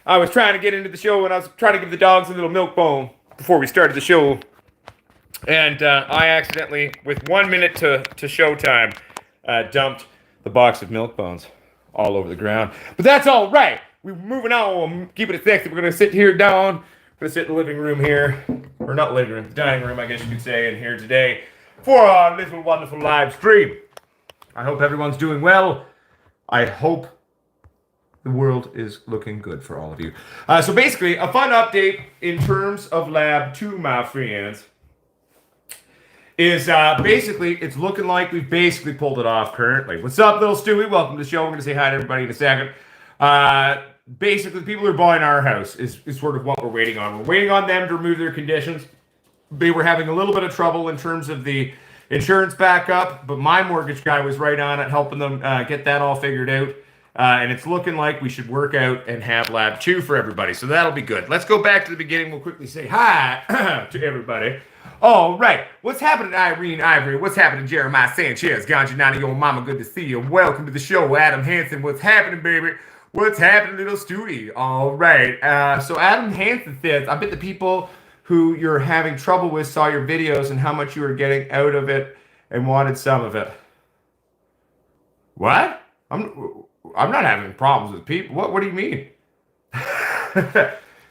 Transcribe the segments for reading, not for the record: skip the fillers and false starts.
I was trying to get into the show and I was trying to give the dogs a little milk bone before we started the show. And I accidentally, with 1 minute to showtime, dumped the box of milk bones all over the ground. But that's all right. We're moving on. Keeping it sexy. We're going to sit here down. We're going to sit in the living room here. Or not living room, the dining room, I guess you could say, in here today for our little wonderful live stream. I hope everyone's doing well. I hope the world is looking good for all of you. So basically, a fun update in terms of Lab 2, my friends, is basically, it's looking like we've basically pulled it off currently. What's up, little Stewie? Welcome to the show. We're going to say hi to everybody in a second. Basically, the people who are buying our house is sort of what we're waiting on. We're waiting on them to remove their conditions. They were having a little bit of trouble in terms of the insurance backup, but my mortgage guy was right on it, helping them get that all figured out. And it's looking like we should work out and have Lab 2 for everybody. So that'll be good. Let's go back to the beginning. We'll quickly say hi to everybody. All right. What's happening, Irene Ivory? What's happening, Jeremiah Sanchez? Ganja Nani, your mama, good to see you. Welcome to the show, Adam Hansen. What's happening, baby? What's happening, little Stewie? All right. So Adam Hansen says, I bet the people who you're having trouble with saw your videos and how much you were getting out of it and wanted some of it. What? I'm not having problems with people. What do you mean?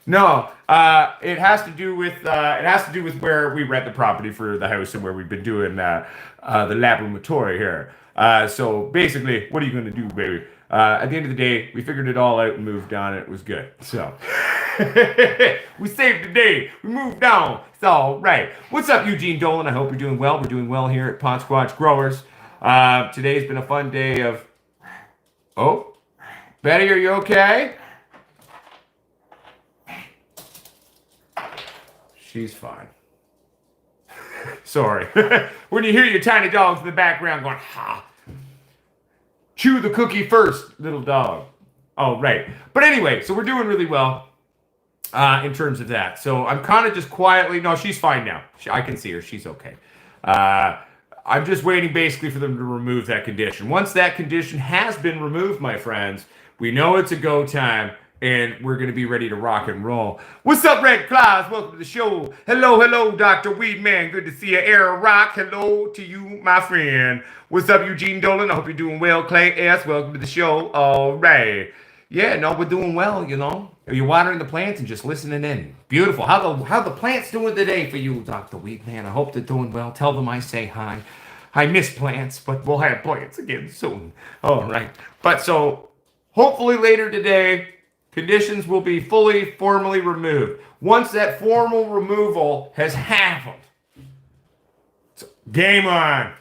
No, it has to do with where we rent the property for the house and where we've been doing the laboratory here. So basically, what are you going to do, baby? At the end of the day, we figured it all out and moved on. It was good. So we saved the day. We moved on. It's all right. What's up, Eugene Dolan? I hope you're doing well. We're doing well here at Potsquatch Growers. Today's been a fun day of... Oh, Betty, are you okay? She's fine. Sorry. When you hear your tiny dogs in the background going, ha. Chew the cookie first, little dog. Oh, right. But anyway, so we're doing really well in terms of that. So I'm kind of just quietly... No, she's fine now. I can see her. She's okay. I'm just waiting basically for them to remove that condition. Once that condition has been removed, my friends, we know it's a go time, and we're going to be ready to rock and roll. What's up, Red Clouds? Welcome to the show. Hello, Dr. Weedman. Good to see you. Air Rock, hello to you, my friend. What's up, Eugene Dolan? I hope you're doing well. Clay S., welcome to the show. All right. Yeah, no, we're doing well, you know. Are you watering the plants and just listening in? Beautiful. How the plants doing today for you, Dr. Weedman? I hope they're doing well. Tell them I say hi. I miss plants, but we'll have plants again soon. All right. But so, hopefully later today, conditions will be formally removed. Once that formal removal has happened, game on.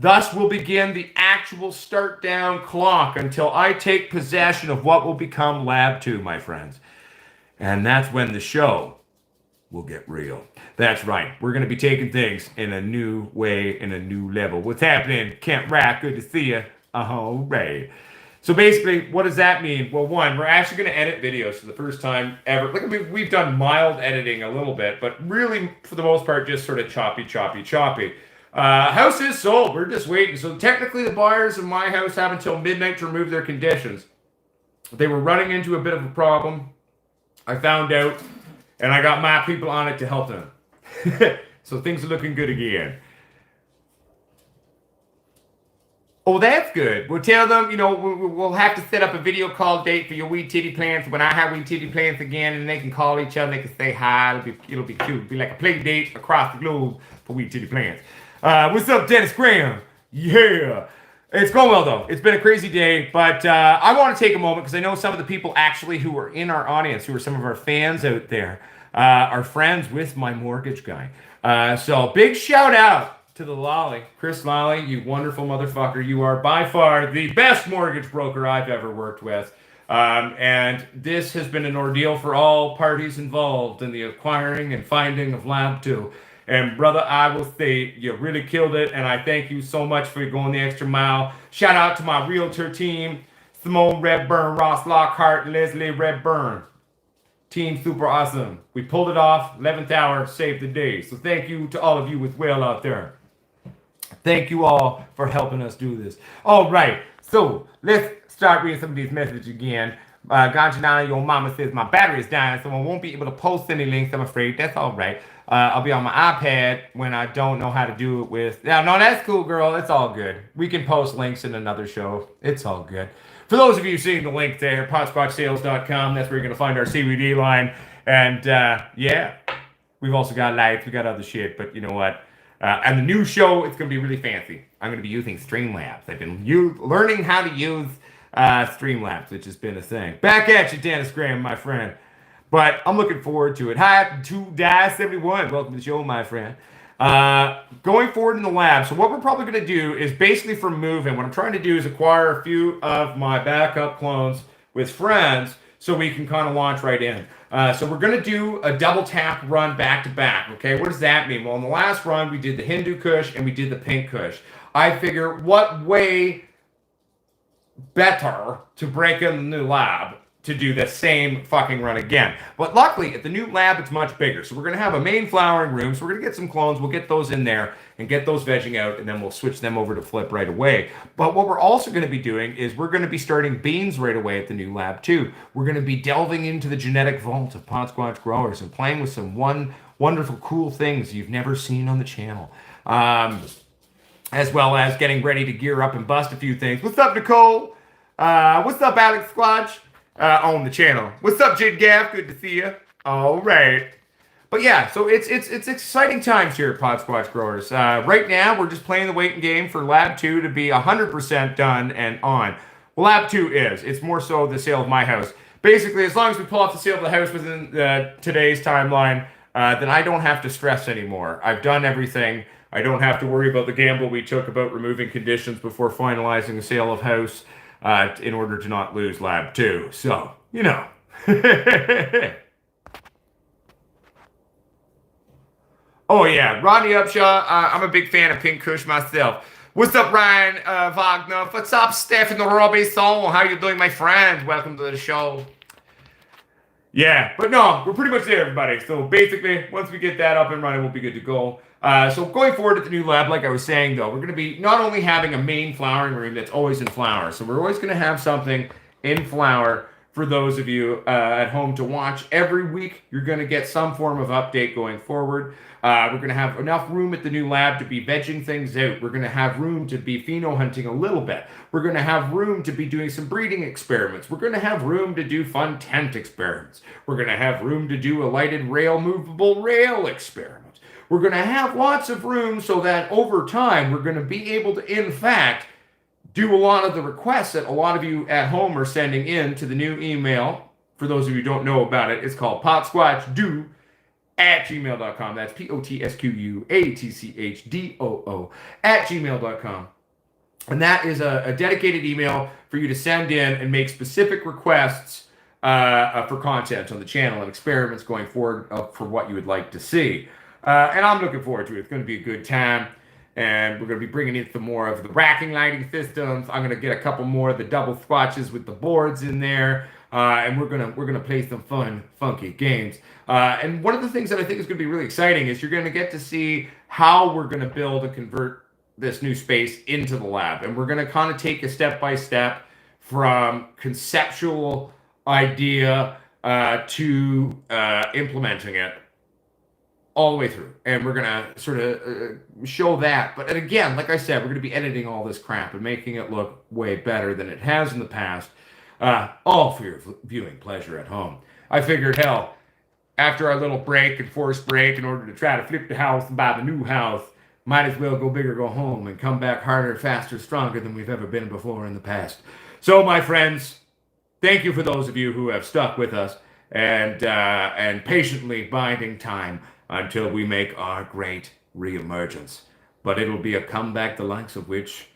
Thus will begin the actual start down clock until I take possession of what will become Lab 2, my friends. And that's when the show will get real. That's right. We're going to be taking things in a new way, in a new level. What's happening? Kent Rack, good to see you. All right. So basically, what does that mean? Well, one, we're actually going to edit videos for the first time ever. Look, we've done mild editing a little bit, but really, for the most part, just sort of choppy. House is sold. We're just waiting. So technically, the buyers of my house have until midnight to remove their conditions. They were running into a bit of a problem. I found out, and I got my people on it to help them. So things are looking good again. Oh, that's good. We'll tell them, we'll have to set up a video call date for your weed titty plants when I have weed titty plants again, and they can call each other, they can say hi, it'll be cute. It'll be like a play date across the globe for weed titty plants. What's up, Dennis Graham? Yeah. It's going well, though. It's been a crazy day, but I want to take a moment because I know some of the people actually who are in our audience, who are some of our fans out there, are friends with my mortgage guy. So big shout out to the Lolly, Chris Lolly, you wonderful motherfucker. You are by far the best mortgage broker I've ever worked with. And this has been an ordeal for all parties involved in the acquiring and finding of Lab 2. And brother, I will say you really killed it, and I thank you so much for going the extra mile. Shout out to my realtor team, Simone Redburn, Ross Lockhart, Leslie Redburn. Team super awesome. We pulled it off, 11th hour, saved the day. So thank you to all of you as well out there. Thank you all for helping us do this. All right, so let's start reading some of these messages again. Ganjanana, your mama says my battery is dying, so I won't be able to post any links, I'm afraid. That's all right. I'll be on my iPad when I don't know how to do it with. Yeah, no, that's cool, girl. It's all good. We can post links in another show. It's all good. For those of you seeing the link there, potsquatchsales.com, that's where you're going to find our CBD line. And yeah, we've also got lights, we got other shit, but you know what? And the new show, it's going to be really fancy. I'm going to be using Streamlabs. I've been learning how to use Streamlabs, which has been a thing. Back at you, Dennis Graham, my friend. But I'm looking forward to it. Hi, 2-71. Welcome to the show, my friend. Going forward in the lab. So what we're probably going to do is basically for moving. What I'm trying to do is acquire a few of my backup clones with friends so we can kind of launch right in. So we're going to do a double tap run back to back. Okay, what does that mean? Well, in the last run, we did the Hindu Kush and we did the Pink Kush. I figure what way better to break in the new lab to do the same fucking run again. But luckily, at the new lab, it's much bigger. So we're going to have a main flowering room. So we're going to get some clones. We'll get those in there and get those vegging out, and then we'll switch them over to flip right away. But what we're also going to be doing is we're going to be starting beans right away at the new lab, too. We're going to be delving into the genetic vault of Potsquatch Growers and playing with some wonderful, cool things you've never seen on the channel. As well as getting ready to gear up and bust a few things. What's up, Nicole? What's up, Alex Squatch? On the channel. What's up, Jid Gaff? Good to see you. All right. But yeah, so it's exciting times here at Potsquatch Growers. Right now, we're just playing the waiting game for Lab 2 to be 100% done and on. Well, Lab 2 is. It's more so the sale of my house. Basically, as long as we pull off the sale of the house within today's timeline, then I don't have to stress anymore. I've done everything. I don't have to worry about the gamble we took about removing conditions before finalizing the sale of house. In order to not lose Lab 2. So, you know. Oh, yeah. Rodney Upshaw. I'm a big fan of Pink Kush myself. What's up, Ryan Wagner? What's up, Stephen Robinson? How you doing, my friend? Welcome to the show. Yeah, but no, we're pretty much there, everybody. So basically, once we get that up and running, we'll be good to go. So going forward at the new lab, like I was saying, though, we're going to be not only having a main flowering room that's always in flower. So we're always going to have something in flower for those of you at home to watch. Every week, you're going to get some form of update going forward. We're going to have enough room at the new lab to be vegging things out. We're going to have room to be pheno hunting a little bit. We're going to have room to be doing some breeding experiments. We're going to have room to do fun tent experiments. We're going to have room to do a lighted rail, movable rail experiment. We're going to have lots of room so that over time, we're going to be able to, in fact, do a lot of the requests that a lot of you at home are sending in to the new email. For those of you who don't know about it, it's called potsquatchdoo@gmail.com. That's potsquatchdoo@gmail.com. And that is a dedicated email for you to send in and make specific requests for content on the channel and experiments going forward for what you would like to see. And I'm looking forward to it. It's going to be a good time. And we're going to be bringing in some more of the racking lighting systems. I'm going to get a couple more of the double squatches with the boards in there. And we're gonna play some fun, funky games. And one of the things that I think is going to be really exciting is you're going to get to see how we're going to build and convert this new space into the lab. And we're going to kind of take a step by step from conceptual idea to implementing it all the way through. And we're going to sort of show that. But again, like I said, we're going to be editing all this crap and making it look way better than it has in the past. All for your viewing pleasure at home. I figured, hell, after our little break and forced break in order to try to flip the house and buy the new house, might as well go big or go home and come back harder, faster, stronger than we've ever been before in the past. So, my friends, thank you for those of you who have stuck with us and patiently biding time until we make our great reemergence. But it'll be a comeback the likes of which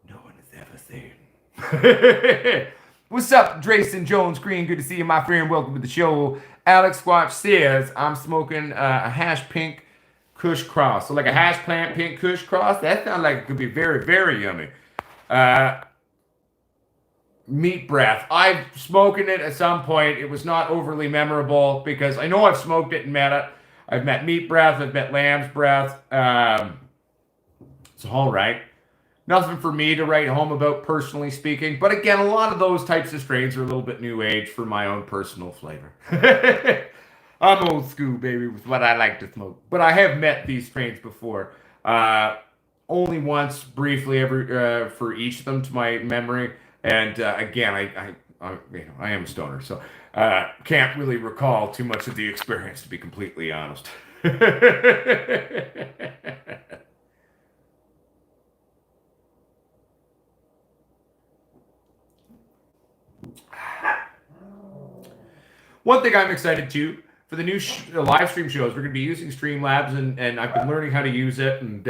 no one has ever seen. What's up, Drayson Jones Green? Good to see you, my friend. Welcome to the show. Alex Squatch says, I'm smoking a hash pink Kush Cross. So like a hash plant pink Kush Cross. That sounds like it could be very, very yummy. Meat breath. I've smoking it at some point. It was not overly memorable because I know I've smoked it and met it. I've met meat breath. I've met lamb's breath. It's all right. Nothing for me to write home about, personally speaking. But again, a lot of those types of strains are a little bit new age for my own personal flavor. I'm old school, baby, with what I like to smoke. But I have met these strains before. Only once, briefly, for each of them to my memory. And again, I am a stoner, so can't really recall too much of the experience, to be completely honest. One thing I'm excited to for the new live stream shows, we're going to be using Streamlabs, and I've been learning how to use it. And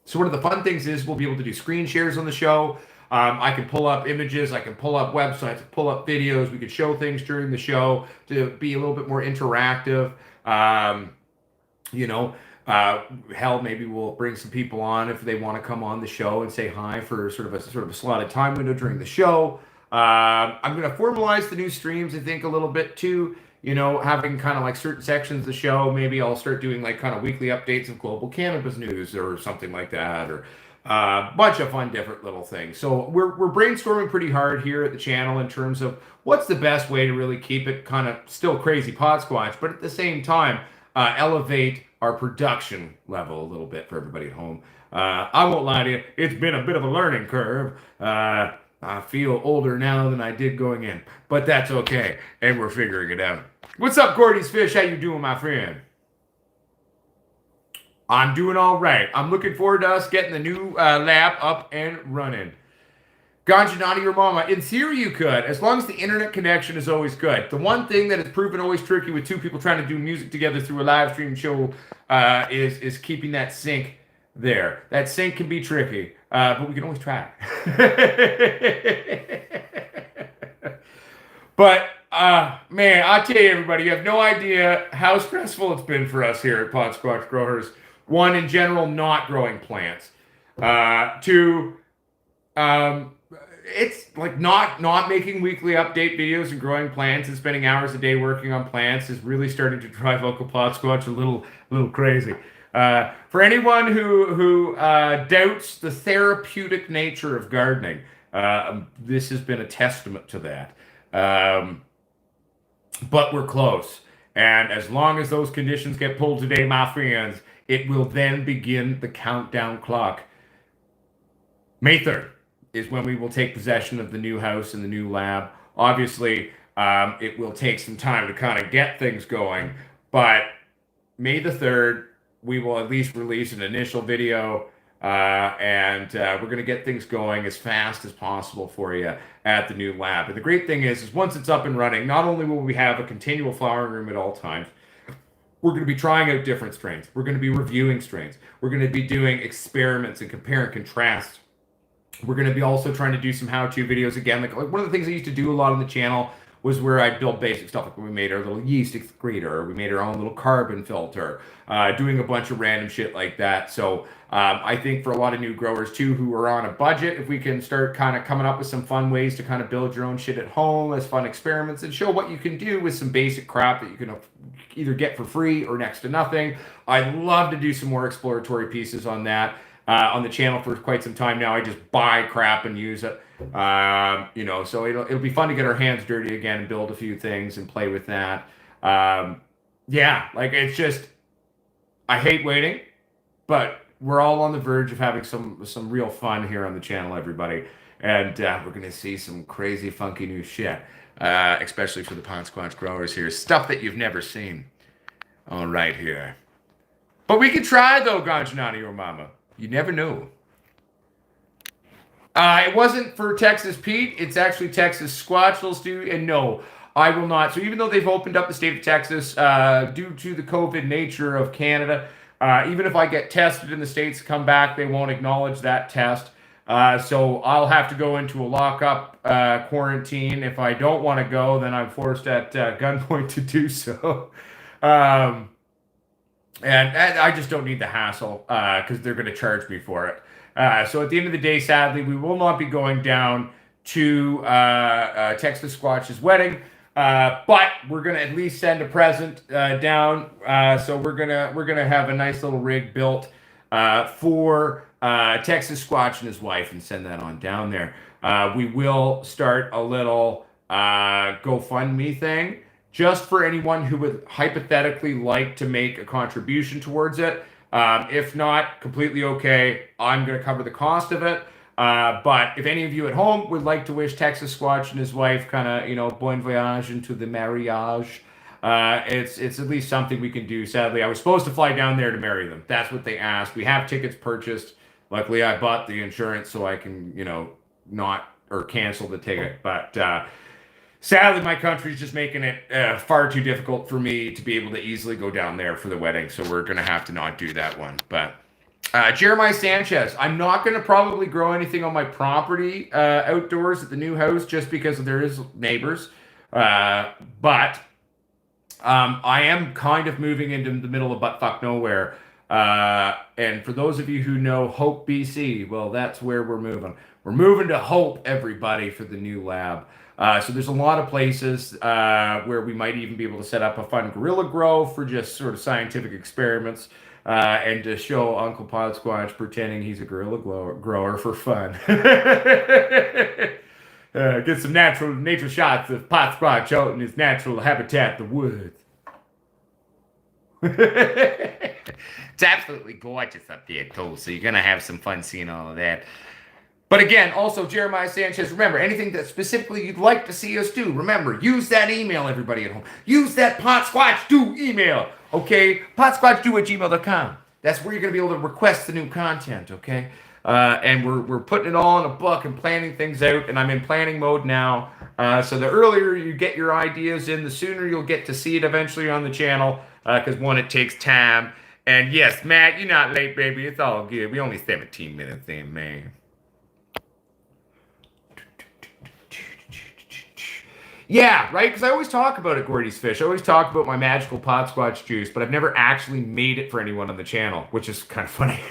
so one of the fun things is we'll be able to do screen shares on the show. I can pull up images, I can pull up websites, pull up videos. We could show things during the show to be a little bit more interactive. You know, hell, maybe we'll bring some people on if they want to come on the show and say hi for sort of a slotted time window during the show. I'm going to formalize the new streams, I think, a little bit too. You know, having kind of like certain sections of the show. Maybe I'll start doing like kind of weekly updates of global cannabis news or something like that, or a bunch of fun different little things. So we're brainstorming pretty hard here at the channel in terms of what's the best way to really keep it kind of still crazy Potsquatch, but at the same time elevate our production level a little bit for everybody at home. I won't lie to you, it's been a bit of a learning curve. I feel older now than I did going in, but that's okay, and we're figuring it out. What's up, Gordy's Fish? How you doing, my friend? I'm doing all right. I'm looking forward to us getting the new lab up and running. Ganja naughty your mama. In theory, you could, as long as the internet connection is always good. The one thing that has proven always tricky with two people trying to do music together through a live stream show is keeping that sync there. That sync can be tricky, but we can always try. But man, I'll tell you, everybody, you have no idea how stressful it's been for us here at Potsquatch Growers. One, in general, not growing plants. Two, it's like not making weekly update videos and growing plants and spending hours a day working on plants is really starting to drive Uncle Potsquatch a little crazy. For anyone who doubts the therapeutic nature of gardening, this has been a testament to that. But we're close. And as long as those conditions get pulled today, my friends, it will then begin the countdown clock. May 3rd is when we will take possession of the new house and the new lab. Obviously, it will take some time to kind of get things going, but May the 3rd, we will at least release an initial video, and we're going to get things going as fast as possible for you at the new lab. And the great thing is once it's up and running, not only will we have a continual flowering room at all times, we're going to be trying out different strains. We're going to be reviewing strains. We're going to be doing experiments and compare and contrast. We're going to be also trying to do some how-to videos again. Like one of the things I used to do a lot on the channel was where I build basic stuff. Like when we made our little yeast excreter, or we made our own little carbon filter, doing a bunch of random shit like that. So I think for a lot of new growers too, who are on a budget, if we can start kind of coming up with some fun ways to kind of build your own shit at home as fun experiments and show what you can do with some basic crap that you can either get for free or next to nothing. I'd love to do some more exploratory pieces on that. On the channel for quite some time now. I just buy crap and use it. You know, so it'll be fun to get our hands dirty again and build a few things and play with that. Yeah, like it's just, I hate waiting, but we're all on the verge of having some real fun here on the channel, everybody. And we're going to see some crazy, funky new shit, especially for the Potsquatch Growers here. Stuff that you've never seen. All right here. But we can try, though, Ganjanani or Mama. You never know. It wasn't for Texas Pete. It's actually Texas Squatchels, dude. And no, I will not. So even though they've opened up the state of Texas due to the COVID nature of Canada, even if I get tested in the States, come back, they won't acknowledge that test. So I'll have to go into a lockup quarantine. If I don't want to go, then I'm forced at gunpoint to do so. And I just don't need the hassle because they're going to charge me for it. So at the end of the day, sadly, we will not be going down to Texas Squatch's wedding, but we're going to at least send a present down. So we're gonna have a nice little rig built for Texas Squatch and his wife and send that on down there. We will start a little GoFundMe thing just for anyone who would hypothetically like to make a contribution towards it. If not, completely okay. I'm going to cover the cost of it. But if any of you at home would like to wish Texas Squatch and his wife kind of, bon voyage into the marriage, it's at least something we can do. Sadly, I was supposed to fly down there to marry them. That's what they asked. We have tickets purchased. Luckily, I bought the insurance so I can, not or cancel the ticket. But sadly, my country's just making it far too difficult for me to be able to easily go down there for the wedding. So we're going to have to not do that one. But Jeremiah Sanchez, I'm not going to probably grow anything on my property outdoors at the new house just because there is neighbors. But I am kind of moving into the middle of buttfuck nowhere. And for those of you who know Hope, BC, well, that's where we're moving. We're moving to Hope, everybody, for the new lab. So there's a lot of places where we might even be able to set up a fun gorilla grow for just sort of scientific experiments and to show Uncle Potsquatch pretending he's a gorilla grower for fun. Get some nature shots of Potsquatch out in his natural habitat, the woods. It's absolutely gorgeous up there, too, so you're going to have some fun seeing all of that. But again, also, Jeremiah Sanchez, remember, anything that specifically you'd like to see us do, remember, use that email, everybody at home. Use that potsquatchdo email, okay? potsquatchdo@gmail.com. That's where you're going to be able to request the new content, okay? And we're putting it all in a book and planning things out, and I'm in planning mode now. So the earlier you get your ideas in, the sooner you'll get to see it eventually on the channel, because one, it takes time. And yes, Matt, you're not late, baby. It's all good. We only 17 minutes in, man. Yeah, right? Because I always talk about it, Gordy's Fish. I always talk about my magical Potsquatch juice, but I've never actually made it for anyone on the channel, which is kind of funny.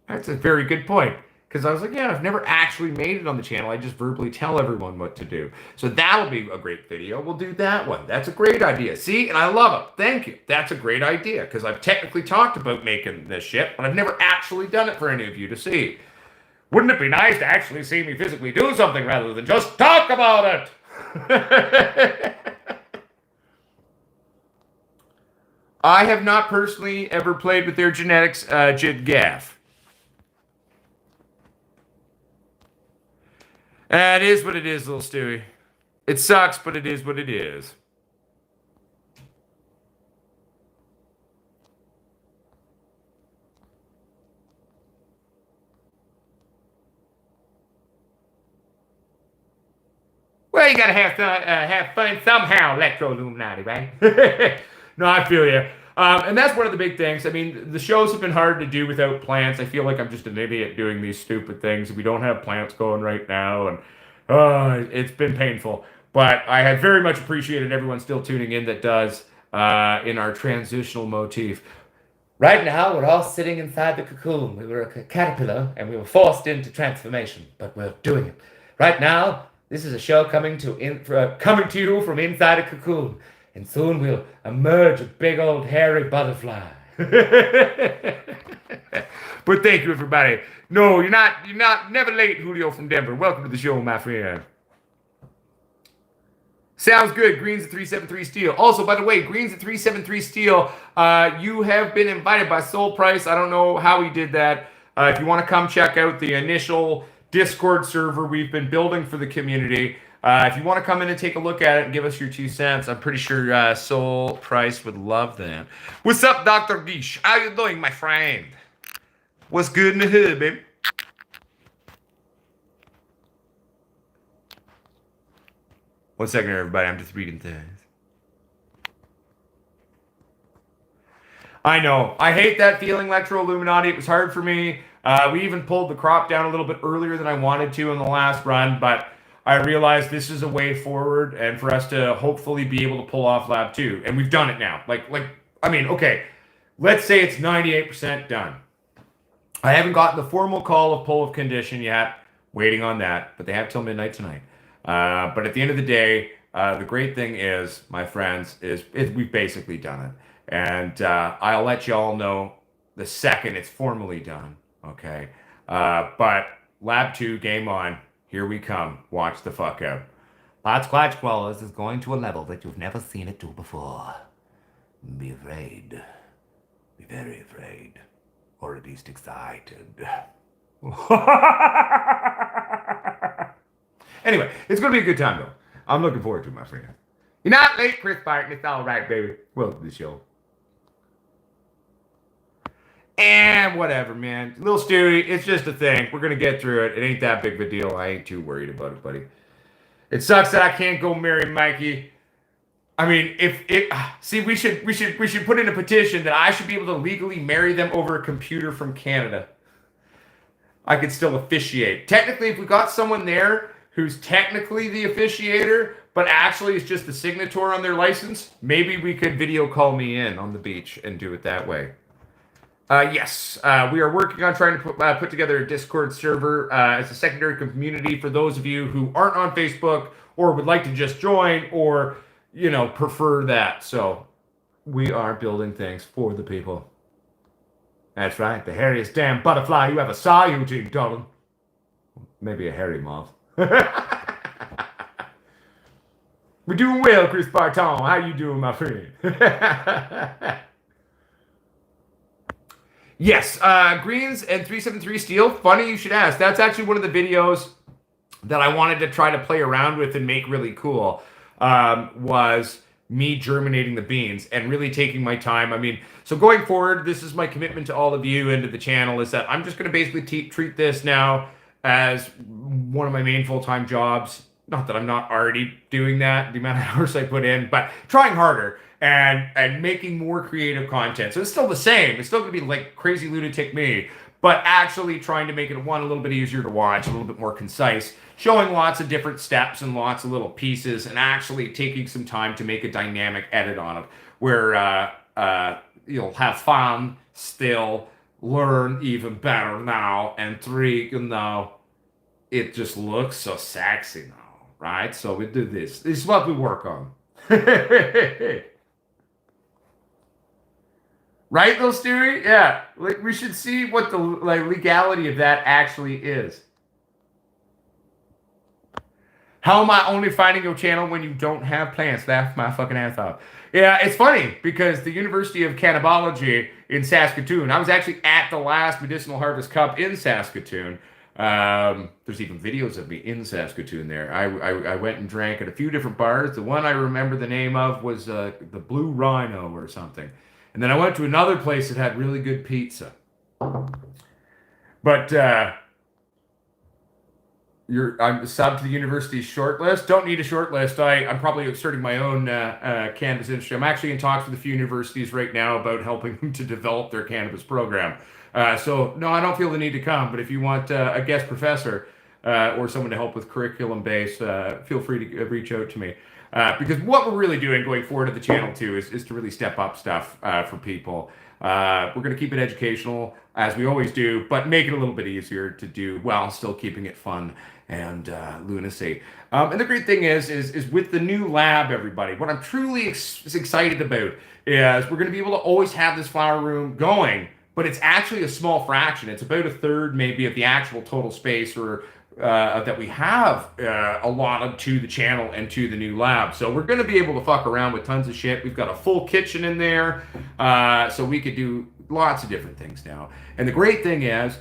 That's a very good point. Because I was like, yeah, I've never actually made it on the channel. I just verbally tell everyone what to do. So that'll be a great video. We'll do that one. That's a great idea. See? And I love it. Thank you. That's a great idea. Because I've technically talked about making this shit, but I've never actually done it for any of you to see. Wouldn't it be nice to actually see me physically do something rather than just talk about it? I have not personally ever played with their genetics, Jid Gaff. It is what it is, little Stewie. It sucks, but it is what it is. Well, you gotta have fun somehow, Electro Illuminati, right? No, I feel you. And that's one of the big things. I mean, the shows have been hard to do without plants. I feel like I'm just an idiot doing these stupid things. We don't have plants going right now, and it's been painful. But I have very much appreciated everyone still tuning in that does in our transitional motif. Right now, we're all sitting inside the cocoon. We were a caterpillar, and we were forced into transformation, but we're doing it. Right now, this is a show coming to you from inside a cocoon, and soon we'll emerge a big old hairy butterfly. But thank you, everybody. No, you're not never late, Julio from Denver. Welcome to the show, my friend. Sounds good. Greens at 373 Steel. Also, by the way, Greens at 373 Steel, you have been invited by Soul Price. I don't know how he did that. If you want to come check out the initial Discord server we've been building for the community, if you want to come in and take a look at it and give us your 2 cents, I'm pretty sure Soul Price would love that. What's up, Dr. Gish? How you doing, my friend? What's good in the hood, baby? One second here, everybody. I'm just reading things. I know. I hate that feeling, Electro Illuminati. It was hard for me. We even pulled the crop down a little bit earlier than I wanted to in the last run, but I realized this is a way forward and for us to hopefully be able to pull off Lab 2. And we've done it now. Okay, let's say it's 98% done. I haven't gotten the formal call of pull of condition yet. Waiting on that, but they have till midnight tonight. But at the end of the day, the great thing is, my friends, is we've basically done it. And I'll let y'all know the second it's formally done. Okay. But Lab 2, game on. Here we come. Watch the fuck out. Potsquatch Growers is going to a level that you've never seen it to before. Be afraid. Be very afraid. Or at least excited. Anyway, it's going to be a good time, though. I'm looking forward to it, my friend. You're not late, Chris Barton. It's all right, baby. Welcome to the show. And whatever, man. Little Stewie, it's just a thing. We're going to get through it. It ain't that big of a deal. I ain't too worried about it, buddy. It sucks that I can't go marry Mikey. I mean, we should put in a petition that I should be able to legally marry them over a computer from Canada. I could still officiate. Technically, if we got someone there who's technically the officiator, but actually is just the signator on their license, maybe we could video call me in on the beach and do it that way. Yes, we are working on trying to put together a Discord server as a secondary community for those of you who aren't on Facebook or would like to just join or, you know, prefer that. So we are building things for the people. That's right, the hairiest damn butterfly you ever saw, Eugene, darling. Maybe a hairy moth. We're doing well, Chris Barton. How you doing, my friend? Yes, greens and 373 steel. Funny you should ask. That's actually one of the videos that I wanted to try to play around with and make really cool. Was me germinating the beans and really taking my time. I mean, so going forward, this is my commitment to all of you and to the channel, is that I'm just going to basically treat this now as one of my main full-time jobs. Not that I'm not already doing that, the amount of hours I put in, but trying harder and making more creative content. So it's still the same. It's still going to be like crazy lunatic me, but actually trying to make it, one, a little bit easier to watch, a little bit more concise, showing lots of different steps and lots of little pieces, and actually taking some time to make a dynamic edit on it where you'll have fun, still learn even better now, and 3, you know, it just looks so sexy now, right? So we do this. This is what we work on. Right, little Stewie? Yeah. Like, we should see what the legality of that actually is. How am I only finding your channel when you don't have plants? Laugh my fucking ass off. Yeah, it's funny because the University of Cannabology in Saskatoon, I was actually at the last Medicinal Harvest Cup in Saskatoon. There's even videos of me in Saskatoon there. I went and drank at a few different bars. The one I remember the name of was the Blue Rhino or something. And then I went to another place that had really good pizza. But I'm subbed to the university's shortlist. Don't need a shortlist. I'm probably starting my own cannabis industry. I'm actually in talks with a few universities right now about helping them to develop their cannabis program. So, no, I don't feel the need to come. But if you want a guest professor or someone to help with curriculum base, feel free to reach out to me. Because what we're really doing going forward to the channel, too, is to really step up stuff for people. We're going to keep it educational, as we always do, but make it a little bit easier to do while still keeping it fun and lunacy. And the great thing is with the new lab, everybody, what I'm truly excited about is we're going to be able to always have this flower room going, but it's actually a small fraction. It's about a third, maybe, of the actual total space or that we have allotted to the channel and to the new lab. So we're going to be able to fuck around with tons of shit. We've got a full kitchen in there, so we could do lots of different things now. And the great thing is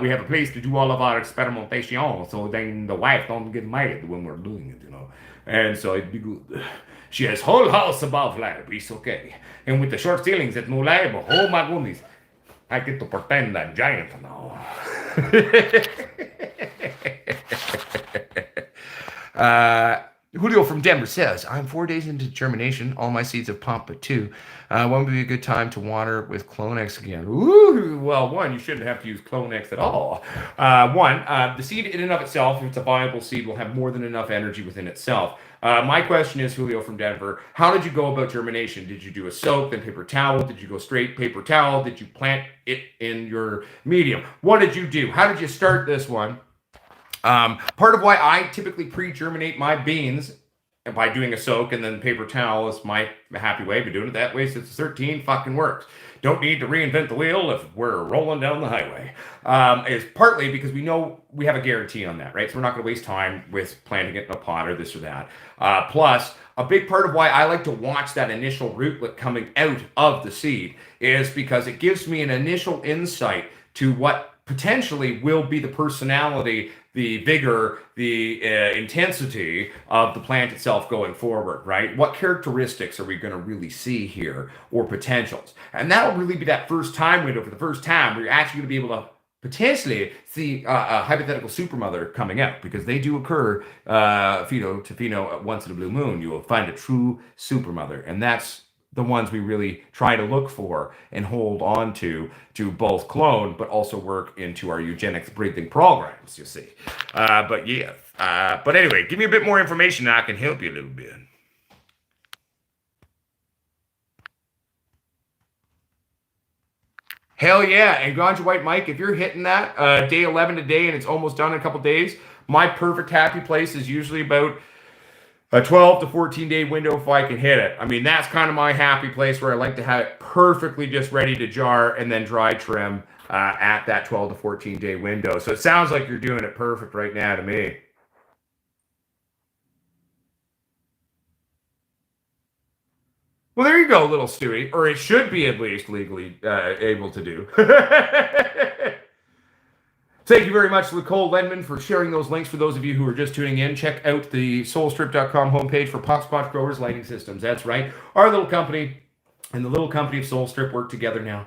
we have a place to do all of our experimentation, so then the wife don't get mad when we're doing it, you know. And so it'd be good. She has whole house above lab. It's okay. And with the short ceilings at no lab, oh my goodness, I get to pretend I'm giant now. Julio from Denver says, I'm 4 days into germination. All my seeds have popped but 2. When would be a good time to water with Clonex again? Ooh, well, 1, you shouldn't have to use Clonex at all. 1, the seed in and of itself, if it's a viable seed, will have more than enough energy within itself. My question is, Julio from Denver, how did you go about germination? Did you do a soak, then paper towel? Did you go straight paper towel? Did you plant it in your medium? What did you do? How did you start this one? Part of why I typically pre-germinate my beans by doing a soak and then paper towel is my happy way. Been doing it that way since 13 fucking works. Don't need to reinvent the wheel if we're rolling down the highway. Is partly because we know we have a guarantee on that, right? So we're not going to waste time with planting it in a pot or this or that. Plus, a big part of why I like to watch that initial rootlet coming out of the seed is because it gives me an initial insight to what potentially will be the personality, the vigor, the intensity of the plant itself going forward, right? What characteristics are we going to really see here or potentials? And that'll really be that first time window for the first time where you're actually going to be able to potentially see a hypothetical supermother coming out, because they do occur pheno to pheno once in a blue moon. You will find a true supermother, and that's the ones we really try to look for and hold on to both clone but also work into our eugenics breeding programs, you see. But yeah, but anyway, give me a bit more information and I can help you a little bit. Hell yeah, and Ganja White Mike, if you're hitting that day 11 today and it's almost done in a couple days, my perfect happy place is usually about a 12 to 14 day window if I can hit it. I mean, that's kind of my happy place where I like to have it perfectly just ready to jar and then dry trim at that 12 to 14 day window. So it sounds like you're doing it perfect right now to me. Well, there you go, little Stewie, or it should be at least legally able to do. Thank you very much, Nicole Ledman, for sharing those links. For those of you who are just tuning in, check out the soulstrip.com homepage for Potsquatch Growers lighting systems. That's right. Our little company and the little company of Soul Strip work together now.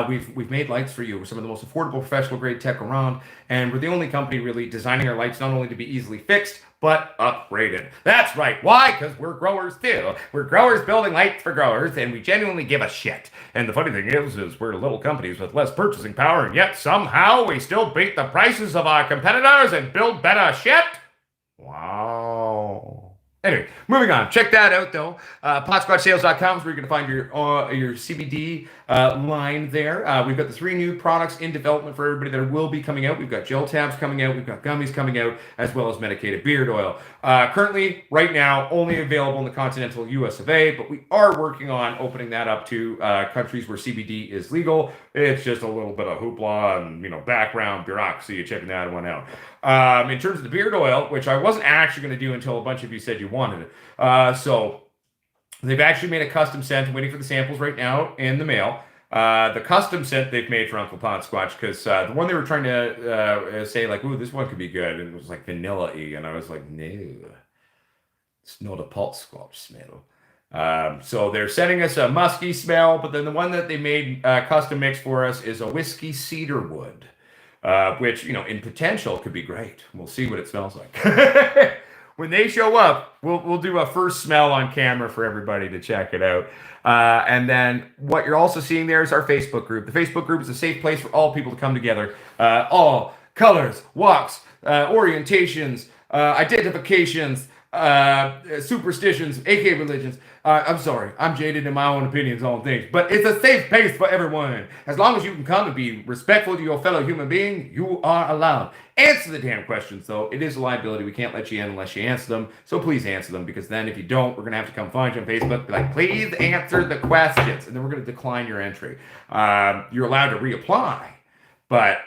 We've made lights for you. We're some of the most affordable professional grade tech around, and we're the only company really designing our lights not only to be easily fixed, but upgraded. That's right. Why? Because we're growers too. We're growers building lights for growers, and we genuinely give a shit. And the funny thing is we're little companies with less purchasing power, and yet somehow we still beat the prices of our competitors and build better shit. Wow. Anyway, moving on. Check that out, though. Potsquatchsales.com is where you're going to find your CBD line there. We've got the 3 new products in development for everybody that will be coming out. We've got gel tabs coming out. We've got gummies coming out, as well as medicated beard oil. Currently, right now, only available in the continental US of A, but we are working on opening that up to countries where CBD is legal. It's just a little bit of hoopla and, background bureaucracy. Checking that one out. In terms of the beard oil, which I wasn't actually going to do until a bunch of you said you wanted it. So they've actually made a custom scent. I'm waiting for the samples right now in the mail. The custom scent they've made for Uncle Potsquatch, because the one they were trying to say, like, ooh, this one could be good, and it was like vanilla-y, and I was like, no, it's not a Potsquatch smell. So they're sending us a musky smell, but then the one that they made custom mix for us is a whiskey cedar wood. Which, in potential could be great. We'll see what it smells like. When they show up, we'll do a first smell on camera for everybody to check it out. And then what you're also seeing there is our Facebook group. The Facebook group is a safe place for all people to come together. All colors, walks, orientations, identifications, superstitions, aka religions. I'm sorry, I'm jaded in my own opinions on things, but it's a safe place for everyone. As long as you can come and be respectful to your fellow human being, you are allowed. Answer the damn questions, though. It is a liability. We can't let you in unless you answer them. So please answer them, because then if you don't, we're going to have to come find you on Facebook. Be like, please answer the questions, and then we're going to decline your entry. You're allowed to reapply, but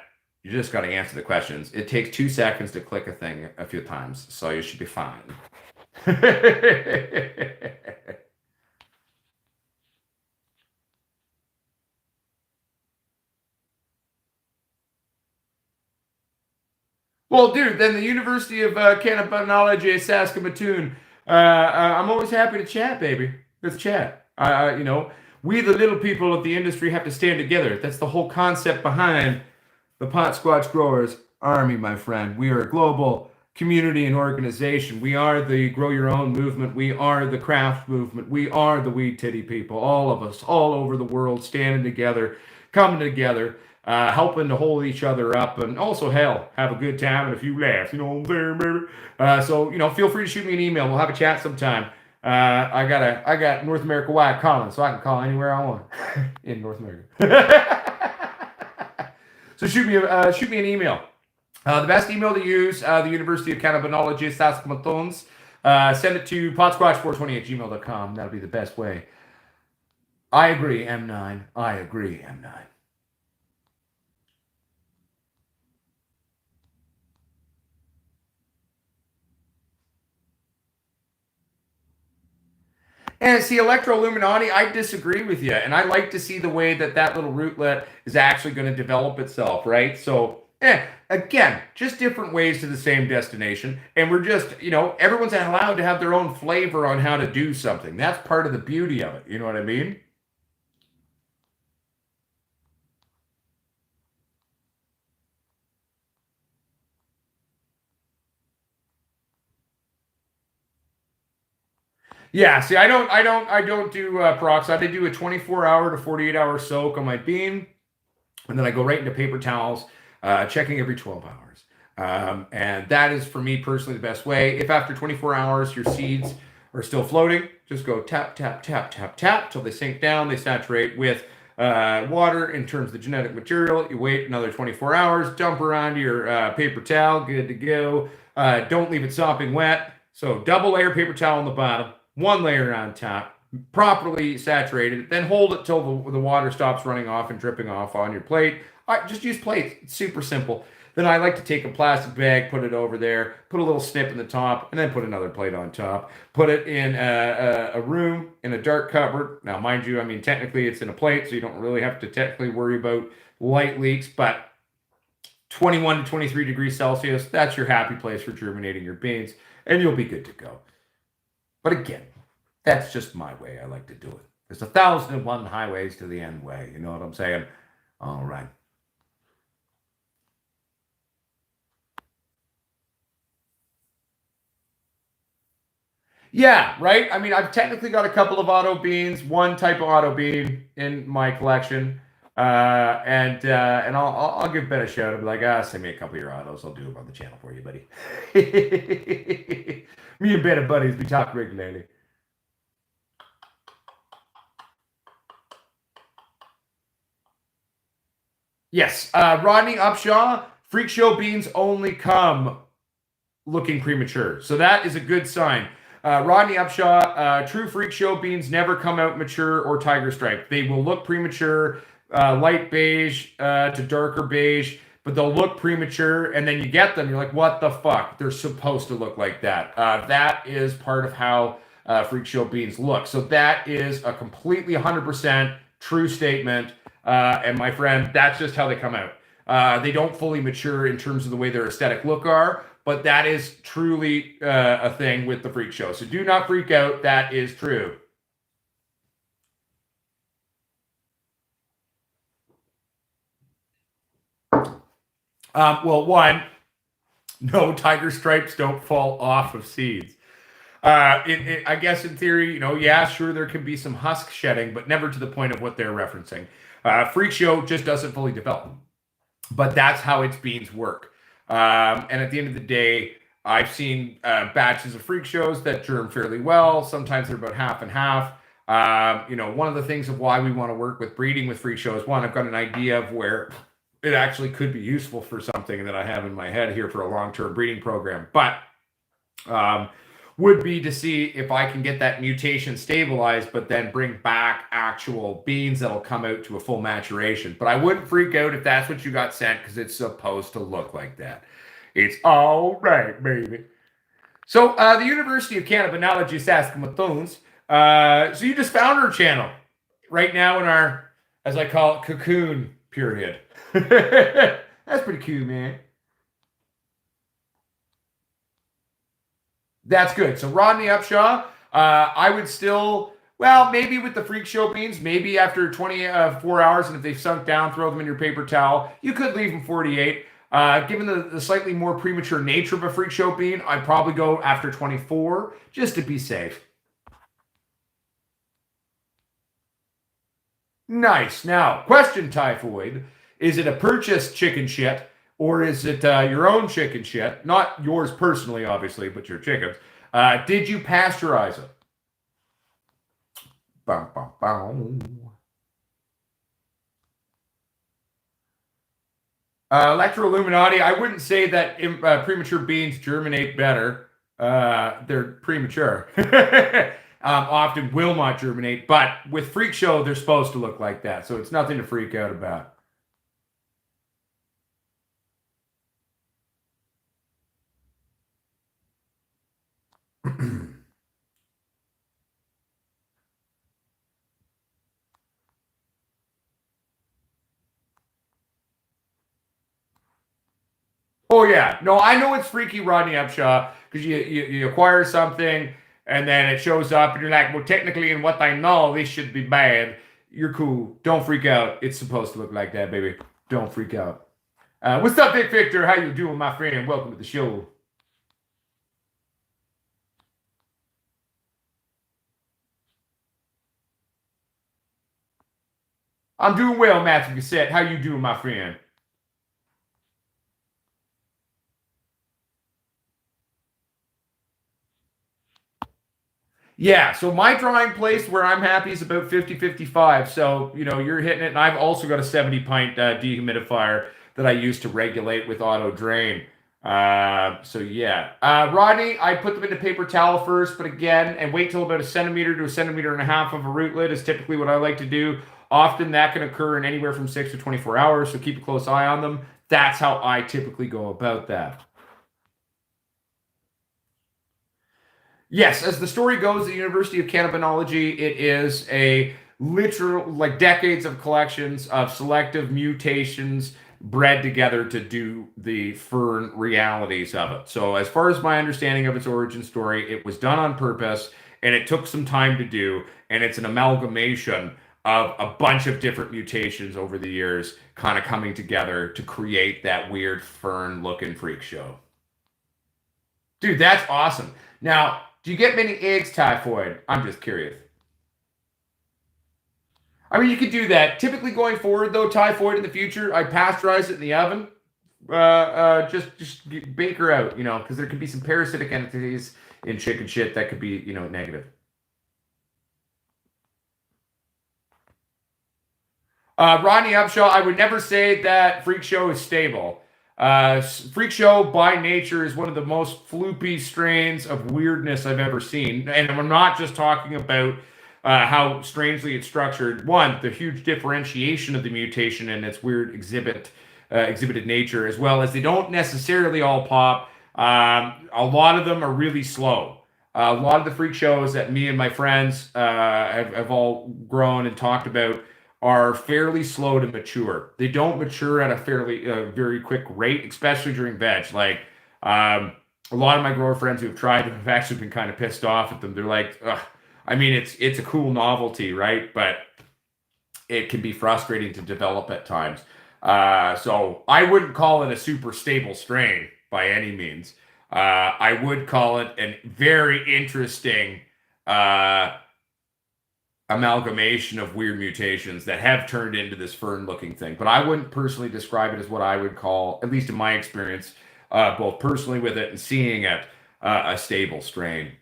you just got to answer the questions. It takes 2 seconds to click a thing a few times, so you should be fine. Well, dude, then the University of Cannabinology, Saskatoon. I'm always happy to chat, baby. Let's chat. We the little people of the industry have to stand together. That's the whole concept behind the Potsquatch Growers Army, my friend. We are a global community and organization. We are the Grow Your Own movement. We are the craft movement. We are the Weed Titty people. All of us, all over the world, standing together, coming together, helping to hold each other up, and also, hell, have a good time and a few laughs. You know what I'm saying, baby? So, feel free to shoot me an email. We'll have a chat sometime. I got North America wide calling, so I can call anywhere I want in North America. So shoot me an email. The best email to use, the University of Cannabinology, Saskatoon. Send it to potsquatch420@gmail.com. That'll be the best way. I agree, M9. I agree, M9. And see, Electro-Illuminati, I disagree with you. And I like to see the way that that little rootlet is actually going to develop itself, right? So, again, just different ways to the same destination. And we're just, everyone's allowed to have their own flavor on how to do something. That's part of the beauty of it. You know what I mean? Yeah, see, I don't do peroxide. I do a 24-hour to 48-hour soak on my bean, and then I go right into paper towels, checking every 12 hours. And that is, for me personally, the best way. If after 24 hours your seeds are still floating, just go tap, tap, tap, tap, tap till they sink down. They saturate with water in terms of the genetic material. You wait another 24 hours, dump around your paper towel, good to go. Don't leave it sopping wet. So double layer paper towel on the bottom, one layer on top, properly saturated. Then hold it till the water stops running off and dripping off on your plate. Just use plates. It's super simple. Then I like to take a plastic bag, put it over there, put a little snip in the top, and then put another plate on top. Put it in a room in a dark cupboard. Now, mind you, I mean, technically it's in a plate, so you don't really have to technically worry about light leaks, but 21 to 23 degrees Celsius, that's your happy place for germinating your beans, and you'll be good to go. But again, that's just my way I like to do it. There's 1,001 highways to the end way. You know what I'm saying? All right. Yeah, right. I mean, I've technically got a couple of auto beans, one type of auto bean in my collection, and I'll give Ben a shout. I'll be like, send me a couple of your autos. I'll do them on the channel for you, buddy. Me and Ben are buddies. We talk regularly. Yes, Rodney Upshaw. Freak show beans only come looking premature, so that is a good sign. Rodney Upshaw, true freak show beans never come out mature or tiger stripe. They will look premature, light beige to darker beige, but they'll look premature, and then you get them, you're like, what the fuck? They're supposed to look like that. That is part of how freak show beans look. So that is a completely 100% true statement. And my friend, that's just how they come out. They don't fully mature in terms of the way their aesthetic look are, but that is truly a thing with the freak show. So do not freak out. That is true. Well, one, no, tiger stripes don't fall off of seeds. I guess in theory, yeah, sure, there can be some husk shedding, but never to the point of what they're referencing. Freak show just doesn't fully develop, but that's how its beans work. And at the end of the day, I've seen batches of freak shows that germ fairly well. Sometimes they're about half and half. One of the things of why we want to work with breeding with freak shows, one, I've got an idea of where it actually could be useful for something that I have in my head here for a long-term breeding program. But would be to see if I can get that mutation stabilized, but then bring back actual beans that'll come out to a full maturation. But I wouldn't freak out if that's what you got sent, because it's supposed to look like that. It's all right, baby. So the University of Cannabinology Saskatoons. So you just found our channel right now in our, as I call it, cocoon period. That's pretty cool, man. That's good. So Rodney Upshaw, I would still, well, maybe with the freak show beans, maybe after 24 hours, and if they've sunk down, throw them in your paper towel. You could leave them 48. Given the slightly more premature nature of a freak show bean, I'd probably go after 24 just to be safe. Nice. Now, question, Typhoid. Is it a purchased chicken shit, or is it your own chicken shit? Not yours personally, obviously, but your chickens. Did you pasteurize it? Bum, bum, bum. Electro Illuminati, I wouldn't say that premature beans germinate better. They're premature. Often will not germinate, but with Freak Show, they're supposed to look like that. So it's nothing to freak out about. Oh yeah, no, I know it's freaky, Rodney Upshaw, because you acquire something and then it shows up and you're like, well, technically, in what I know, this should be bad. You're cool. Don't freak out. It's supposed to look like that, baby. Don't freak out. What's up, Vic Victor? How you doing, my friend? Welcome to the show. I'm doing well, Matthew Cassette. How you doing, my friend? Yeah, so my drying place where I'm happy is about 50-55. So, you're hitting it. And I've also got a 70 pint dehumidifier that I use to regulate with auto drain. So yeah. Rodney, I put them into paper towel first, but again, and wait till about a centimeter to a centimeter and a half of a rootlet is typically what I like to do. Often that can occur in anywhere from 6 to 24 hours, so keep a close eye on them. That's how I typically go about that. Yes, as the story goes, the University of Cannabinology, it is a literal, like decades of collections of selective mutations bred together to do the fern realities of it. So, as far as my understanding of its origin story, it was done on purpose and it took some time to do, and it's an amalgamation of a bunch of different mutations over the years, kind of coming together to create that weird fern looking freak show. Dude, that's awesome. Now, do you get many eggs typhoid? I'm just curious. I mean, you could do that. Typically, going forward, though, typhoid in the future, I pasteurize it in the oven. Just bake her out, because there could be some parasitic entities in chicken shit that could be, negative. Rodney Upshaw, I would never say that Freak Show is stable. Freak Show by nature is one of the most floopy strains of weirdness I've ever seen. And I'm not just talking about how strangely it's structured. One, the huge differentiation of the mutation and its weird exhibited nature, as well as they don't necessarily all pop. A lot of them are really slow. A lot of the freak shows that me and my friends have all grown and talked about are fairly slow to mature. They don't mature at a fairly very quick rate, especially during veg. Like a lot of my grower friends who have tried them have actually been kind of pissed off at them. They're like, ugh. I mean, it's a cool novelty, right? But it can be frustrating to develop at times. So I wouldn't call it a super stable strain by any means. I would call it a very interesting amalgamation of weird mutations that have turned into this fern-looking thing. But I wouldn't personally describe it as what I would call, at least in my experience, both personally with it and seeing it, a stable strain.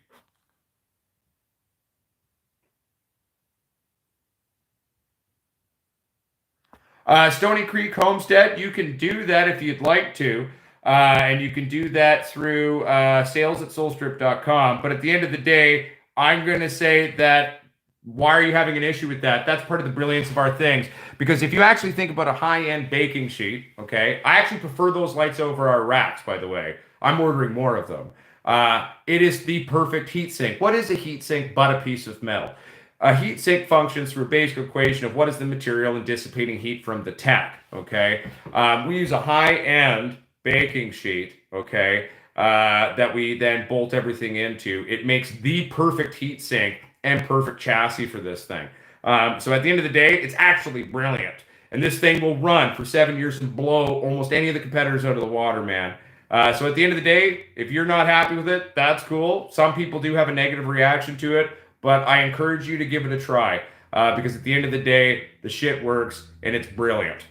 Stony Creek Homestead, you can do that if you'd like to. And you can do that through sales at soulstrip.com. But at the end of the day, I'm going to say that why are you having an issue with that? That's part of the brilliance of our things. Because if you actually think about a high-end baking sheet, okay, I actually prefer those lights over our racks, by the way. I'm ordering more of them. It is the perfect heat sink. What is a heat sink but a piece of metal? A heat sink functions through a basic equation of what is the material and dissipating heat from the tech, okay? We use a high-end baking sheet, okay, that we then bolt everything into. It makes the perfect heat sink and perfect chassis for this thing. So at the end of the day, it's actually brilliant. And this thing will run for 7 years and blow almost any of the competitors out of the water, man. So at the end of the day, if you're not happy with it, that's cool. Some people do have a negative reaction to it, but I encourage you to give it a try because at the end of the day, the shit works and it's brilliant.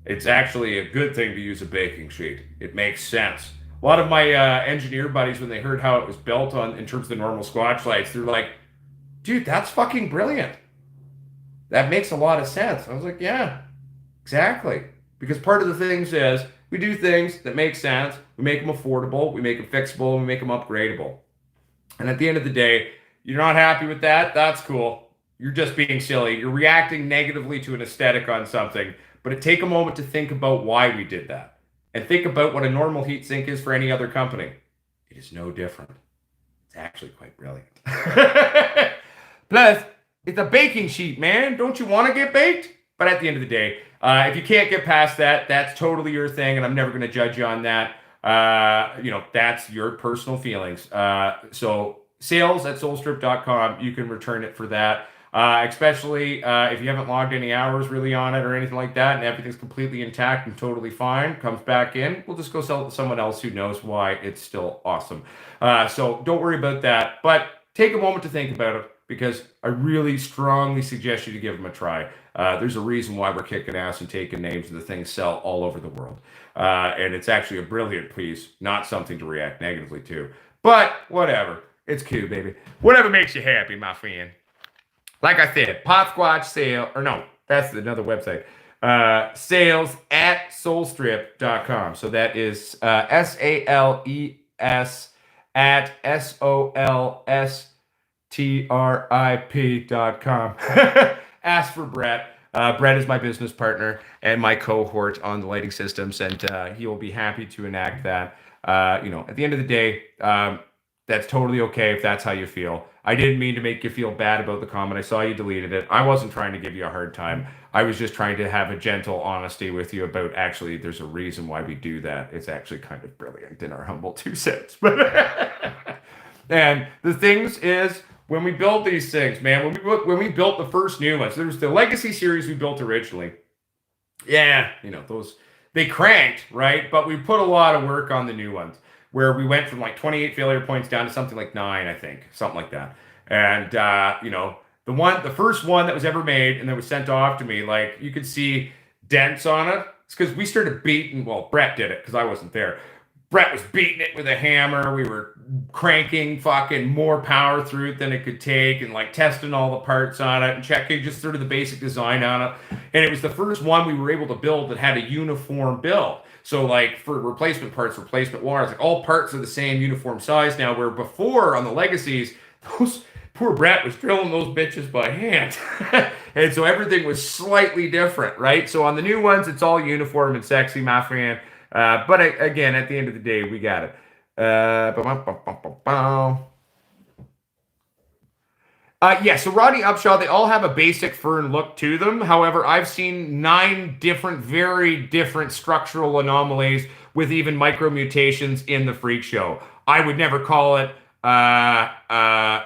It's actually a good thing to use a baking sheet. It makes sense. A lot of my engineer buddies, when they heard how it was built on in terms of the normal Squatch lights, they're like, dude, that's fucking brilliant. That makes a lot of sense. I was like, yeah, exactly. Because part of the things is We do things that make sense. We make them affordable. We make them fixable. We make them upgradable. And at the end of the day, you're not happy with that. That's cool. You're just being silly. You're reacting negatively to an aesthetic on something. But take a moment to think about why we did that. And think about what a normal heat sink is for any other company. It is no different. It's actually quite brilliant. Plus, it's a baking sheet, man. Don't you want to get baked? But at the end of the day, if you can't get past that, that's totally your thing, and I'm never going to judge you on that. That's your personal feelings. So sales at soulstrip.com, you can return it for that. Especially if you haven't logged any hours really on it or anything like that, and everything's completely intact and totally fine, comes back in, we'll just go sell it to someone else who knows why it's still awesome. So don't worry about that, but take a moment to think about it, because I really strongly suggest you to give them a try. There's a reason why we're kicking ass and taking names, and the things sell all over the world. And it's actually a brilliant piece, not something to react negatively to. But whatever. It's cool, baby. Whatever makes you happy, my friend. Like I said, Potsquatch sale, or no, that's another website. Sales at soulstrip.com. So that is SALES at SOLSTRIP.com. Ask for Brett. Brett is my business partner and my cohort on the lighting systems, and he will be happy to enact that. At the end of the day, that's totally okay if that's how you feel. I didn't mean to make you feel bad about the comment. I saw you deleted it. I wasn't trying to give you a hard time. I was just trying to have a gentle honesty with you about, actually, there's a reason why we do that. It's actually kind of brilliant in our humble 2 cents. And the things is, when we built these things, man, when we built the first new ones, there was the Legacy series we built originally. Yeah, those, they cranked, right? But we put a lot of work on the new ones, where we went from like 28 failure points down to something like 9, I think, something like that. And the first one that was ever made and that was sent off to me, like, you could see dents on it. It's because we started beating. Well, Brett did it because I wasn't there. Brett was beating it with a hammer. We were cranking fucking more power through it than it could take, and like testing all the parts on it and checking just sort of the basic design on it. And it was the first one we were able to build that had a uniform build. So like for replacement parts, replacement wires, like all parts are the same uniform size now, where before on the Legacies, those poor Brett was drilling those bitches by hand. And so everything was slightly different, right? So on the new ones, it's all uniform and sexy, my friend. But again, at the end of the day, we got it. So Rodney Upshaw, they all have a basic fern look to them. However, I've seen 9 different, very different structural anomalies with even micro mutations in the freak show. I would never call it a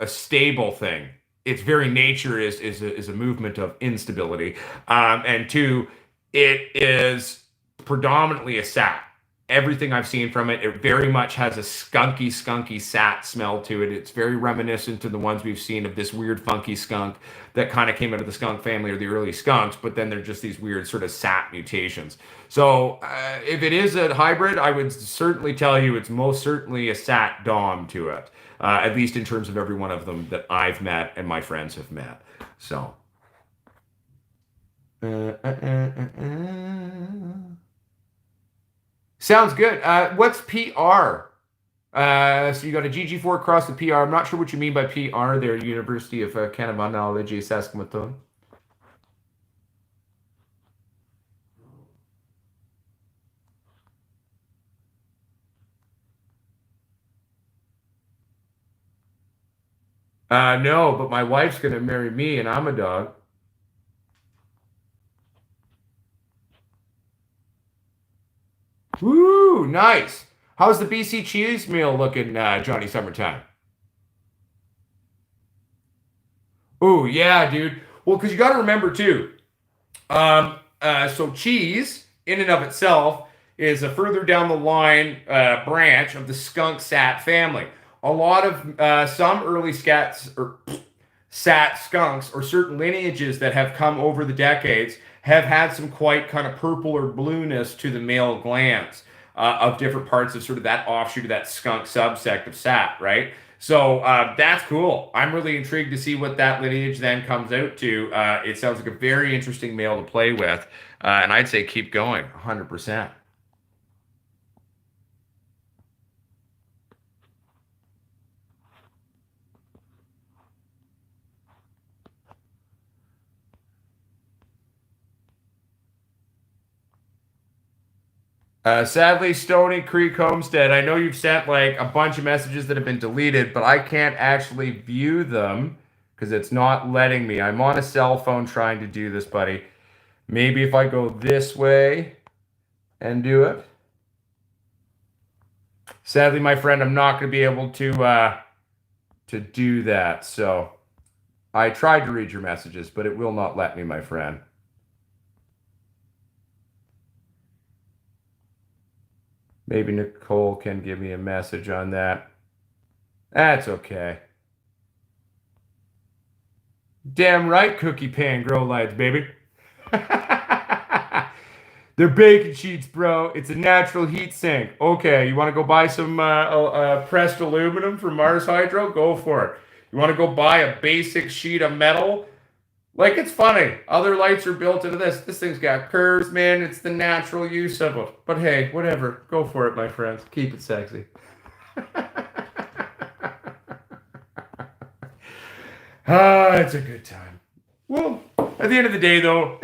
stable thing. Its very nature is a movement of instability. And 2, it is predominantly a sap. Everything I've seen from it, it very much has a skunky sat smell to it. It's very reminiscent to the ones we've seen of this weird funky skunk that kind of came out of the skunk family or the early skunks, but then they're just these weird sort of sat mutations. So if it is a hybrid, I would certainly tell you it's most certainly a sat dom to it, at least in terms of every one of them that I've met and my friends have met. So. Sounds good. What's PR? So you got a GG4 across the PR. I'm not sure what you mean by PR there, University of Canada, Saskatoon. No, but my wife's going to marry me and I'm a dog. Woo, nice. How's the BC cheese meal looking, Johnny Summertime? Oh, yeah, dude. Well, because you got to remember, too. So cheese, in and of itself, is a further down the line branch of the skunk sat family. A lot of some early sat skunks or certain lineages that have come over the decades have had some quite kind of purple or blueness to the male glands of different parts of sort of that offshoot of that skunk subsect of sat, right? So that's cool. I'm really intrigued to see what that lineage then comes out to. It sounds like a very interesting male to play with. And I'd say keep going, 100%. Sadly, Stony Creek Homestead, I know you've sent like a bunch of messages that have been deleted, but I can't actually view them because it's not letting me. I'm on a cell phone trying to do this, buddy. Maybe if I go this way and do it. Sadly, my friend, I'm not going to be able to do that. So I tried to read your messages, but it will not let me, my friend. Maybe Nicole can give me a message on that. That's okay. Damn right, cookie pan grow lights, baby. They're baking sheets, bro. It's a natural heat sink. Okay, you want to go buy some pressed aluminum from Mars Hydro? Go for it. You want to go buy a basic sheet of metal? Like, it's funny. Other lights are built into this. This thing's got curves, man. It's the natural use of it. But hey, whatever. Go for it, my friends. Keep it sexy. Ah, it's a good time. Well, at the end of the day, though,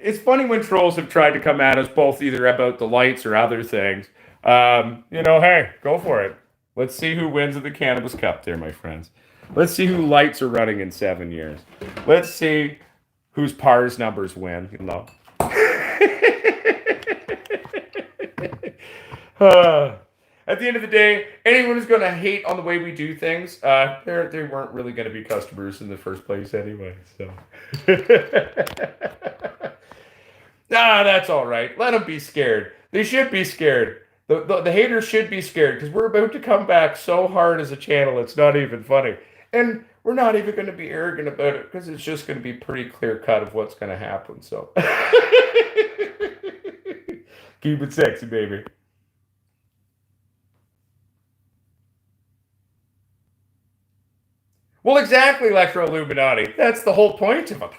it's funny when trolls have tried to come at us both either about the lights or other things. Hey, go for it. Let's see who wins at the Cannabis Cup there, my friends. Let's see who lights are running in 7 years. Let's see whose PARS numbers win, you know. At the end of the day, anyone who's going to hate on the way we do things, they weren't really going to be customers in the first place anyway. So, that's all right. Let them be scared. They should be scared. The haters should be scared because we're about to come back so hard as a channel. It's not even funny, and we're not even going to be arrogant about it because it's just going to be pretty clear cut of what's going to happen. So, keep it sexy, baby. Well, exactly, Electro Illuminati. That's the whole point of them.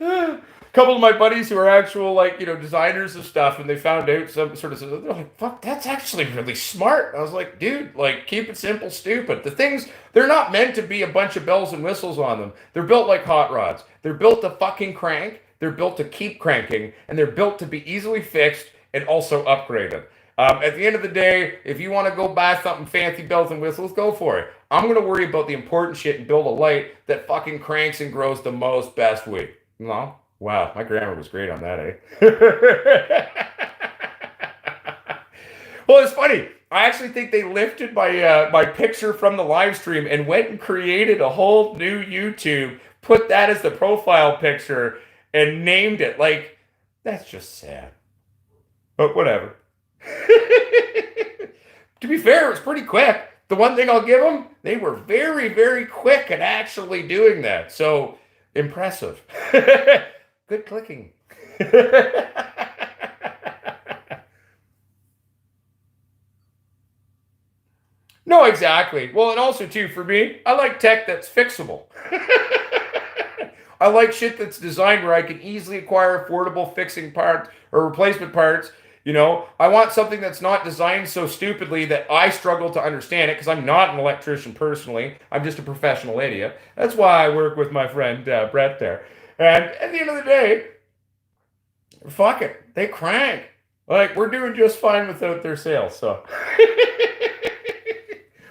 A couple of my buddies who are actual, designers of stuff, and they found out some sort of, they're like, fuck, that's actually really smart. I was like, dude, like, keep it simple, stupid. The things, they're not meant to be a bunch of bells and whistles on them. They're built like hot rods. They're built to fucking crank. They're built to keep cranking, and they're built to be easily fixed and also upgraded. At the end of the day, if you want to go buy something fancy, bells and whistles, go for it. I'm going to worry about the important shit and build a light that fucking cranks and grows the most best way. No? Wow, my grammar was great on that, eh? Well, it's funny. I actually think they lifted my picture from the live stream and went and created a whole new YouTube, put that as the profile picture, and named it. Like, that's just sad. But whatever. To be fair, it was pretty quick. The one thing I'll give them, they were very, very quick at actually doing that. So, impressive. Good clicking. No, exactly. Well, and also, too, for me, I like tech that's fixable. I like shit that's designed where I can easily acquire affordable fixing parts or replacement parts. I want something that's not designed so stupidly that I struggle to understand it because I'm not an electrician personally. I'm just a professional idiot. That's why I work with my friend Brett there. And at the end of the day, fuck it. They crank. Like, we're doing just fine without their sales, so.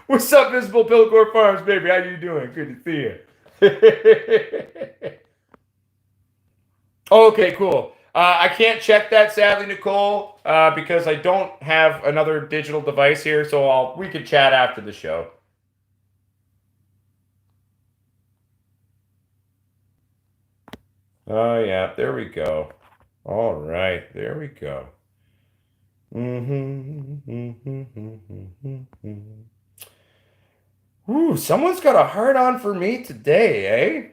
What's up, Visible Pillcore Farms, baby? How you doing? Good to see you. Okay, cool. I can't check that, sadly, Nicole, because I don't have another digital device here, so we can chat after the show. Oh, yeah, there we go. All right, there we go. Ooh, someone's got a heart on for me today, eh?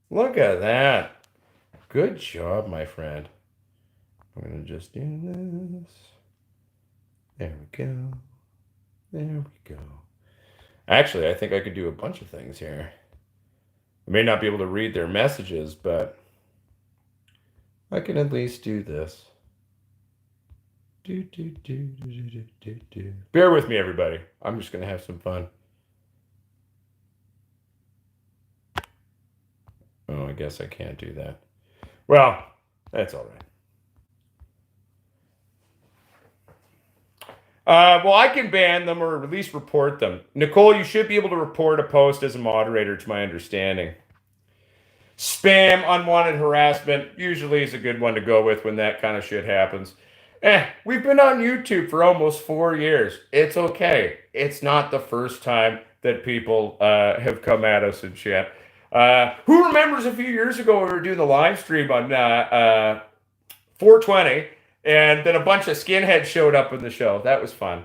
Look at that. Good job, my friend. I'm going to just do this. There we go. There we go. Actually, I think I could do a bunch of things here. I may not be able to read their messages, but I can at least do this. Bear with me, everybody. I'm just going to have some fun. Oh, I guess I can't do that. Well, that's all right. Well, I can ban them or at least report them. Nicole, you should be able to report a post as a moderator, to my understanding. Spam, unwanted harassment, usually is a good one to go with when that kind of shit happens. We've been on YouTube for almost 4 years. It's okay. It's not the first time that people have come at us and shit. Who remembers a few years ago we were doing the live stream on 420, and then a bunch of skinheads showed up in the show. That was fun.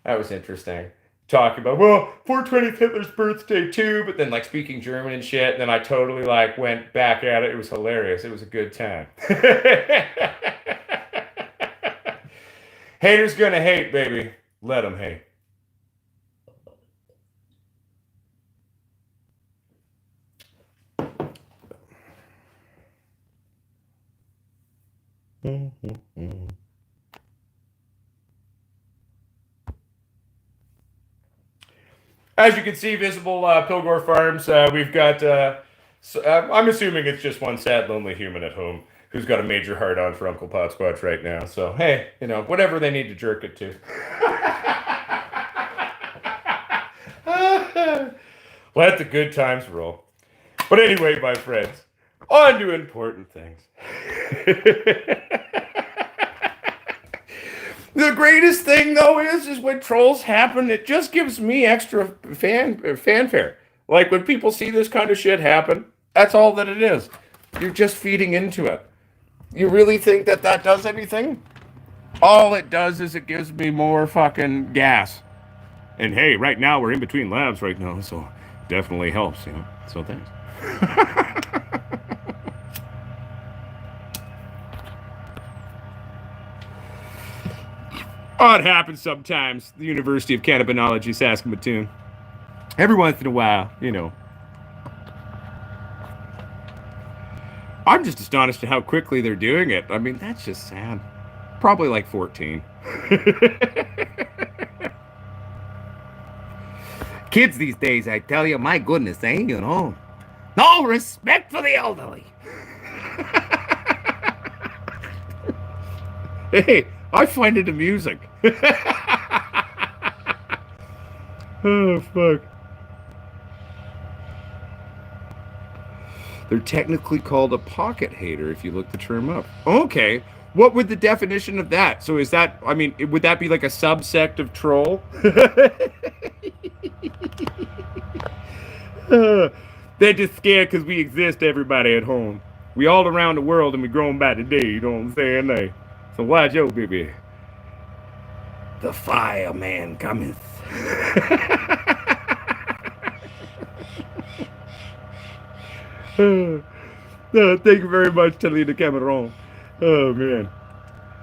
That was interesting. Talking about, well, 420th Hitler's birthday too, but then like speaking German and shit. And then I totally like went back at it. It was hilarious. It was a good time. Haters gonna hate, baby. Let them hate. As you can see, visible Pilgor Farms, we've got, I'm assuming it's just one sad, lonely human at home who's got a major hard-on for Uncle Potsquatch right now. So, hey, whatever they need to jerk it to. Let the good times roll. But anyway, my friends, on to important things. The greatest thing, though, is when trolls happen, it just gives me extra fanfare. Like, when people see this kind of shit happen, that's all that it is. You're just feeding into it. You really think that does anything? All it does is it gives me more fucking gas. And hey, right now, we're in between labs right now, so definitely helps, So thanks. Oh, it happens sometimes. The University of Cannabinology, Saskatoon. Every once in a while, I'm just astonished at how quickly they're doing it. I mean, that's just sad. Probably like 14. Kids these days, I tell you, my goodness, no respect for the elderly. Hey, I find it amusing. Oh, fuck. They're technically called a pocket hater if you look the term up. Okay. What would the definition of that? So is that, would that be like a subsect of troll? They're just scared because we exist, everybody at home. We all around the world and we grown by today, you know what I'm saying? So watch out, baby. The fireman cometh. No, thank you very much, Talita Cameron. Oh, man.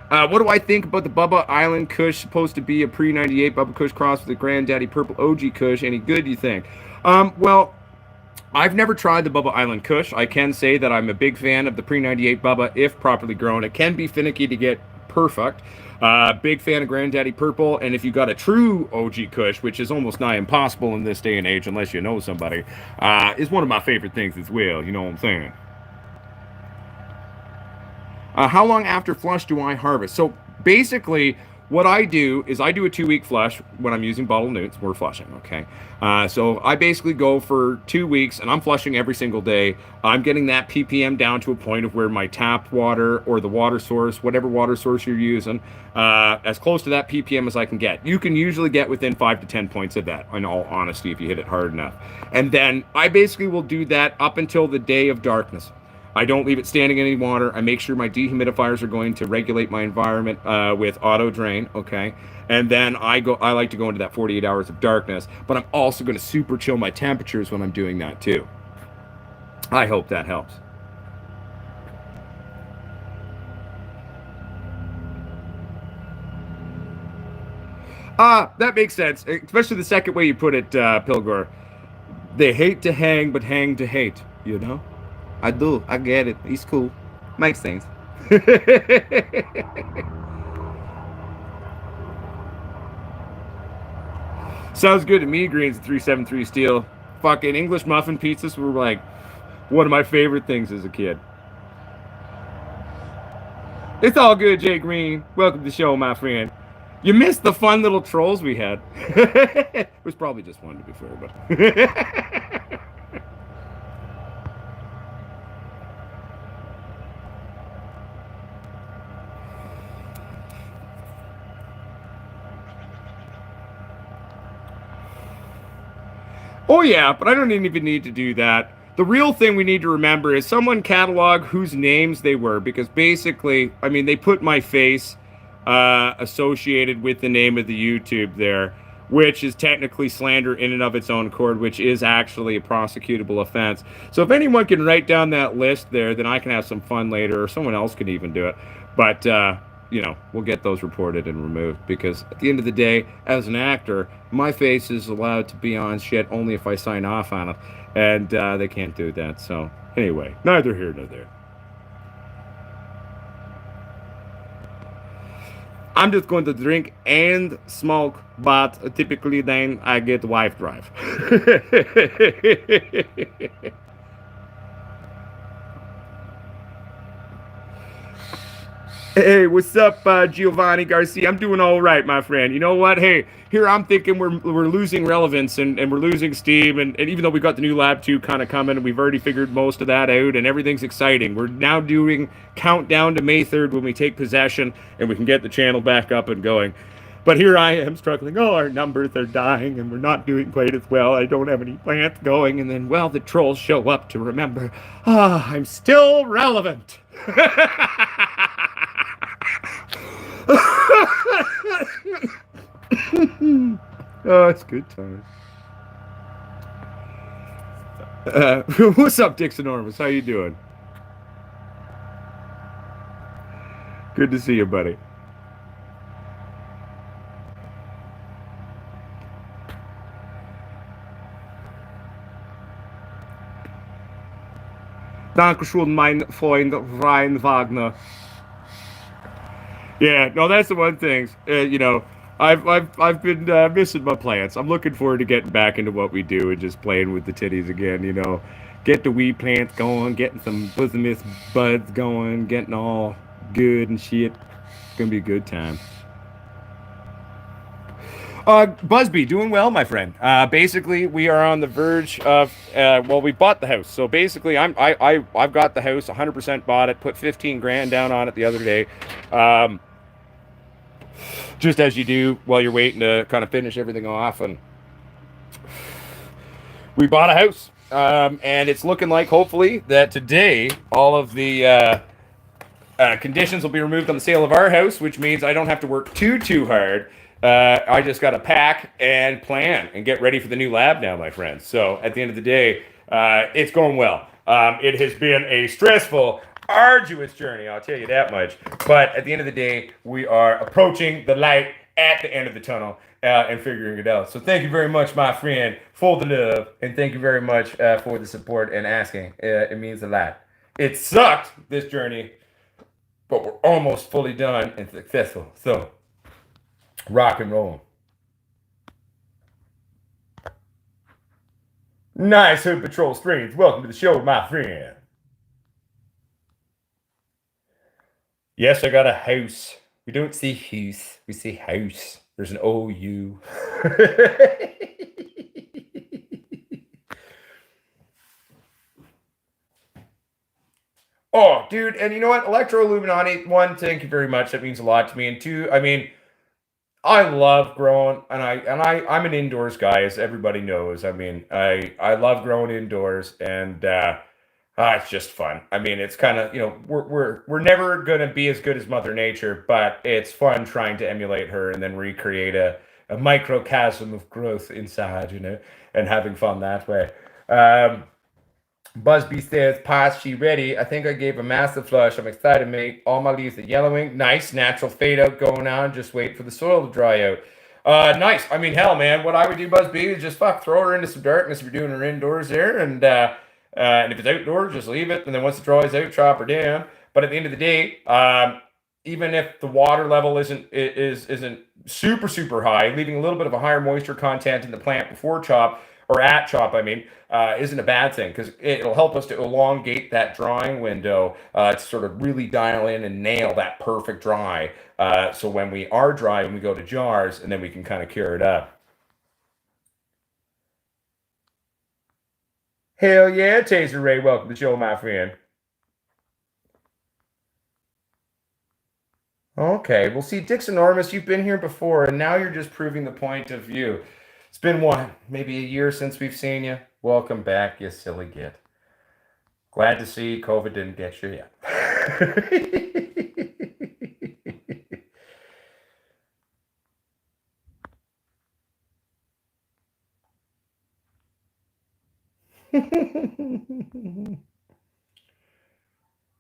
What do I think about the Bubba Island Kush? Supposed to be a pre-98 Bubba Kush cross with the Granddaddy Purple OG Kush. Any good, you think? Well, I've never tried the Bubba Island Kush. I can say that I'm a big fan of the pre-98 Bubba if properly grown. It can be finicky to get perfect. Big fan of Granddaddy Purple, and if you got a true OG Kush, which is almost nigh impossible in this day and age unless you know somebody, is one of my favorite things as well, you know what I'm saying? How long after flush do I harvest? So basically, what I do is I do a 2-week flush when I'm using bottle newts. We're flushing, okay? So I basically go for 2 weeks, and I'm flushing every single day. I'm getting that ppm down to a point of where my tap water or the water source, whatever water source you're using, as close to that ppm as I can get. You can usually get within 5 to 10 points of that, in all honesty, if you hit it hard enough. And then I basically will do that up until the day of darkness. I don't leave it standing in any water. I make sure my dehumidifiers are going to regulate my environment with auto drain, okay? And then I like to go into that 48 hours of darkness, but I'm also going to super chill my temperatures when I'm doing that too. I hope that helps. That makes sense, especially the second way you put it, Pilgor. They hate to hang, but hang to hate, you know? I do. I get it. He's cool. Makes sense. Sounds good to me, Greens at 373 Steel. Fucking English muffin pizzas were like one of my favorite things as a kid. It's all good, Jay Green. Welcome to the show, my friend. You missed the fun little trolls we had. It was probably just one, to be fair, but. Oh, yeah, but I don't even need to do that. The real thing we need to remember is someone catalog whose names they were, because basically, I mean, they put my face associated with the name of the YouTube there, which is technically slander in and of its own accord, which is actually a prosecutable offense. So if anyone can write down that list there, then I can have some fun later, or someone else can even do it. But we'll get those reported and removed because at the end of the day, as an actor, my face is allowed to be on shit only if I sign off on it, and they can't do that. So anyway, neither here nor there. I'm just going to drink and smoke, but typically then I get wife drive. Hey, what's up, Giovanni Garcia? I'm doing all right, my friend. You know what? Hey, here I'm thinking we're losing relevance and we're losing steam. And even though we got the new Lab 2 kind of coming and we've already figured most of that out and everything's exciting, we're now doing countdown to May 3rd when we take possession and we can get the channel back up and going. But here I am struggling. Oh, our numbers are dying and we're not doing quite as well. I don't have any plants going. And then, well, the trolls show up to remember, I'm still relevant. Oh, it's good time. What's up, Dixon Ormus? How you doing? Good to see you, buddy. Dankeschön, mein Freund Ryan Wagner. Yeah, no, that's the one thing. I've been missing my plants. I'm looking forward to getting back into what we do and just playing with the titties again. Get the weed plants going, getting some bosomist buds going, getting all good and shit. It's gonna be a good time. Busby, doing well, my friend. Basically, we are on the verge of. We bought the house, so basically, I've got the house, 100% bought it. Put 15 grand down on it the other day. Just as you do while you're waiting to kind of finish everything off, and we bought a house, and it's looking like hopefully that today all of the conditions will be removed on the sale of our house, which means I don't have to work too hard. I just got to pack and plan and get ready for the new lab now, my friends. So at the end of the day, it's going well. It has been a stressful, arduous journey, I'll tell you that much. But at the end of the day, we are approaching the light at the end of the tunnel and figuring it out. So thank you very much, my friend, for the love, and thank you very much for the support and asking. It means a lot. It sucked, this journey, but we're almost fully done and successful. So rock and roll. Nice, Hood Patrol Strings. Welcome to the show, my friend. Yes, I got a house. We don't say house, we say house. There's an OU. Oh, dude, and you know what? Electro Illuminati, one, thank you very much. That means a lot to me. And two, I mean, I love growing, and I'm an indoors guy, as everybody knows. I mean, I love growing indoors, and it's just fun. I mean, it's kind of we're never gonna be as good as Mother Nature, but it's fun trying to emulate her and then recreate a microcosm of growth inside, and having fun that way. Busby says, "Pass, she ready. I think I gave a massive flush. I'm excited, mate. All my leaves are yellowing. Nice natural fade out going on. Just wait for the soil to dry out. Nice. I mean, hell, man. What I would do, Busby, is just throw her into some darkness if you're doing her indoors there, and if it's outdoors, just leave it. And then once it dries out, chop her down. But at the end of the day, even if the water level isn't super high, leaving a little bit of a higher moisture content in the plant before chop or at chop, I mean, isn't a bad thing because it'll help us to elongate that drying window to sort of really dial in and nail that perfect dry. So when we are dry, we go to jars, and then we can kind of cure it up. Hell yeah, Taser Ray, welcome to the show, my friend. Okay, well, see, Dick's enormous. You've been here before, and now you're just proving the point of view. It's been what, maybe a year since we've seen you. Welcome back, you silly git. Glad to see COVID didn't get you yet.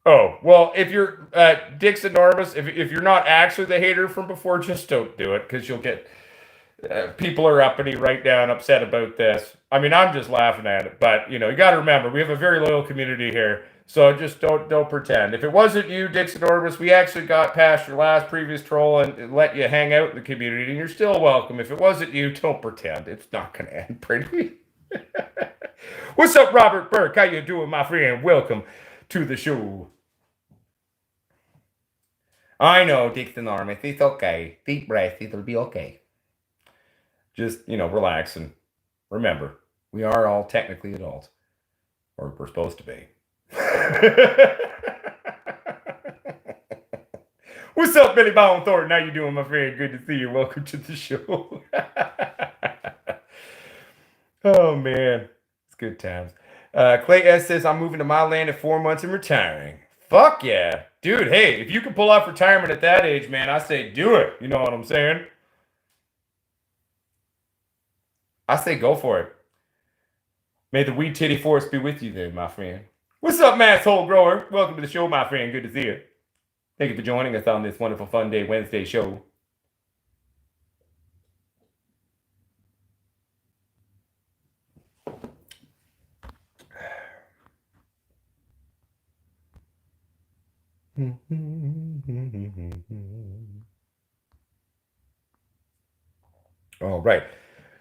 Oh, well, if you're Dick's enormous, if you're not actually the hater from before, just don't do it because you'll get people are uppity right now and upset about this. I mean, I'm just laughing at it, but you know, you got to remember we have a very loyal community here, so just don't pretend. If it wasn't you, Dick's enormous, we actually got past your last previous troll and let you hang out in the community, and you're still welcome. If it wasn't you, don't pretend. It's not gonna end pretty. What's up, Robert Burke? How you doing, my friend? Welcome to the show. I know, Dick's enormous. It's okay. Deep breath. It'll be okay. Just, you know, relax and remember, we are all technically adults. Or we're supposed to be. What's up, Billy Bone Thornton? How you doing, my friend? Good to see you. Welcome to the show. Oh, man. It's good times. Clay S says, I'm moving to my land in 4 months and retiring. Fuck yeah. Dude, hey, if you can pull off retirement at that age, man, I say do it. You know what I'm saying? I say go for it. May the weed titty force be with you then, my friend. What's up, Masshole Grower? Welcome to the show, my friend. Good to see you. Thank you for joining us on this wonderful Fun Day Wednesday show. All right.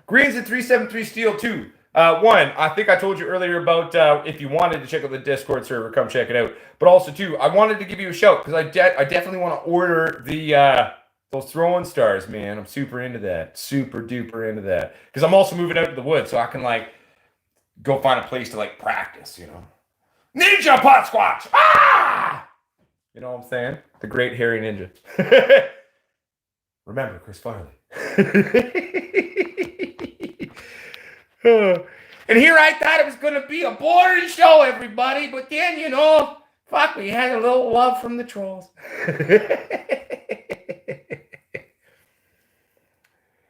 Greens at 373 Steel 2. One, I think I told you earlier about if you wanted to check out the Discord server, come check it out. But also, too, I wanted to give you a shout because I definitely want to order the those throwing stars, man. I'm super into that. Super duper into that. Because I'm also moving out to the woods, so I can, like, go find a place to, like, practice, you know. Ninja Potsquatch! Ah! You know what I'm saying? The great hairy ninja. Remember, Chris Farley. And here I thought it was going to be a boring show, everybody. But then, you know, fuck, we had a little love from the trolls.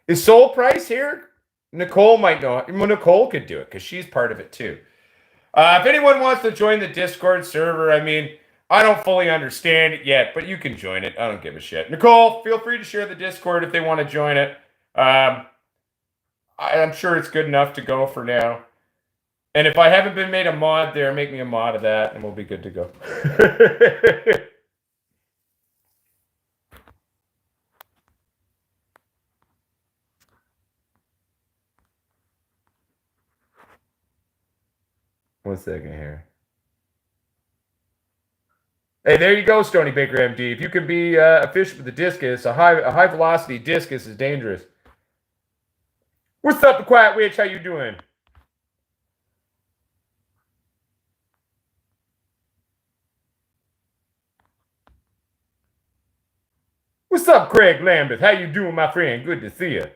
Is Soul Price here? Nicole might know. Well, Nicole could do it because she's part of it too. If anyone wants to join the Discord server, I mean, I don't fully understand it yet, but you can join it. I don't give a shit. Nicole, feel free to share the Discord if they want to join it. I'm sure it's good enough to go for now. And if I haven't been made a mod there, make me a mod of that, and we'll be good to go. 1 second here. Hey, there you go, Stony Baker MD. If you can be efficient with the discus, a high velocity discus is dangerous. What's up, the Quiet Witch? How you doing? What's up, Craig Lambeth? How you doing, my friend? Good to see you.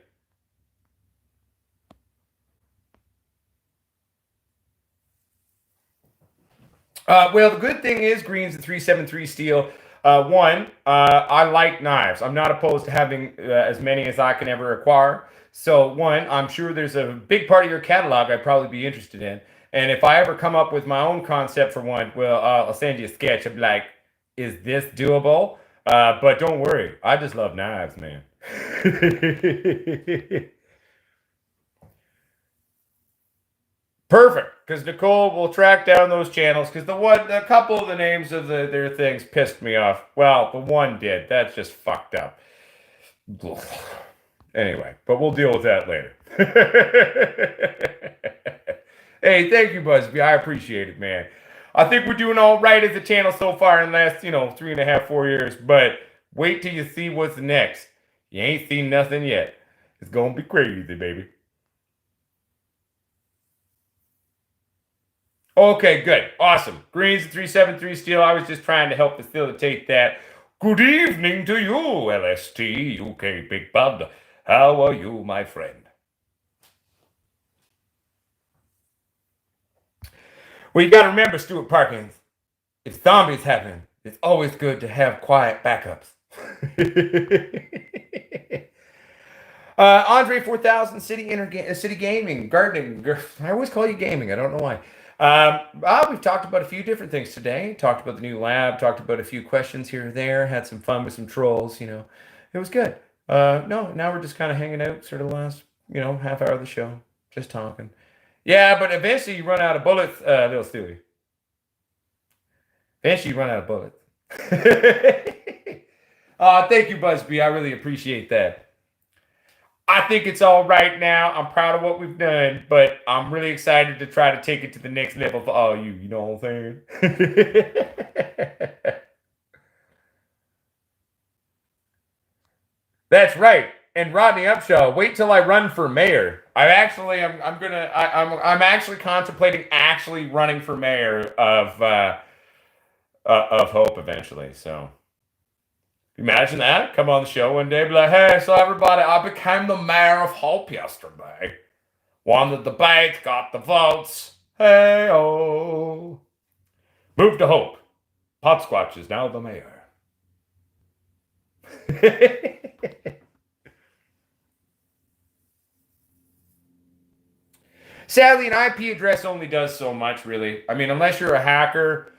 Well, the good thing is Greens at 373 Steel. One, I like knives. I'm not opposed to having as many as I can ever acquire. So, one, I'm sure there's a big part of your catalog I'd probably be interested in. And if I ever come up with my own concept for one, well, I'll send you a sketch. I'll be like, is this doable? But don't worry. I just love knives, man. Perfect, because Nicole will track down those channels. Because a couple of the names of their things pissed me off. Well, the one did. That's just fucked up. Anyway, but we'll deal with that later. Hey, thank you, Busby. I appreciate it, man. I think we're doing all right as a channel so far in the last, 3.5, 4 years. But wait till you see what's next. You ain't seen nothing yet. It's gonna be crazy, baby. Okay, good. Awesome. Greens 373 steel. I was just trying to help facilitate that. Good evening to you, LST, UK Big Bud. How are you, my friend? Well, you gotta remember, Stuart Parkins, if zombies happen, it's always good to have quiet backups. Andre 4000, City Gaming, Gardening. I always call you gaming. I don't know why. We've talked about a few different things today. Talked about the new lab. Talked about a few questions here and there. Had some fun with some trolls. It was good. No, now we're just kind of hanging out, sort of the last, half hour of the show, just talking. Yeah, but eventually you run out of bullets, little Stewie. Eventually you run out of bullets. Thank you, Busby. I really appreciate that. I think it's all right now. I'm proud of what we've done, but I'm really excited to try to take it to the next level for all you. You know what I'm saying? That's right. And Rodney Upshaw, wait till I run for mayor. I'm actually contemplating actually running for mayor of Hope eventually. So imagine that. Come on the show one day, be like, hey, so everybody, I became the mayor of Hope yesterday. Won the debate, got the votes. Hey, oh. Move to Hope. Potsquatch is now the mayor. Sadly, an IP address only does so much, really. I mean, unless you're a hacker,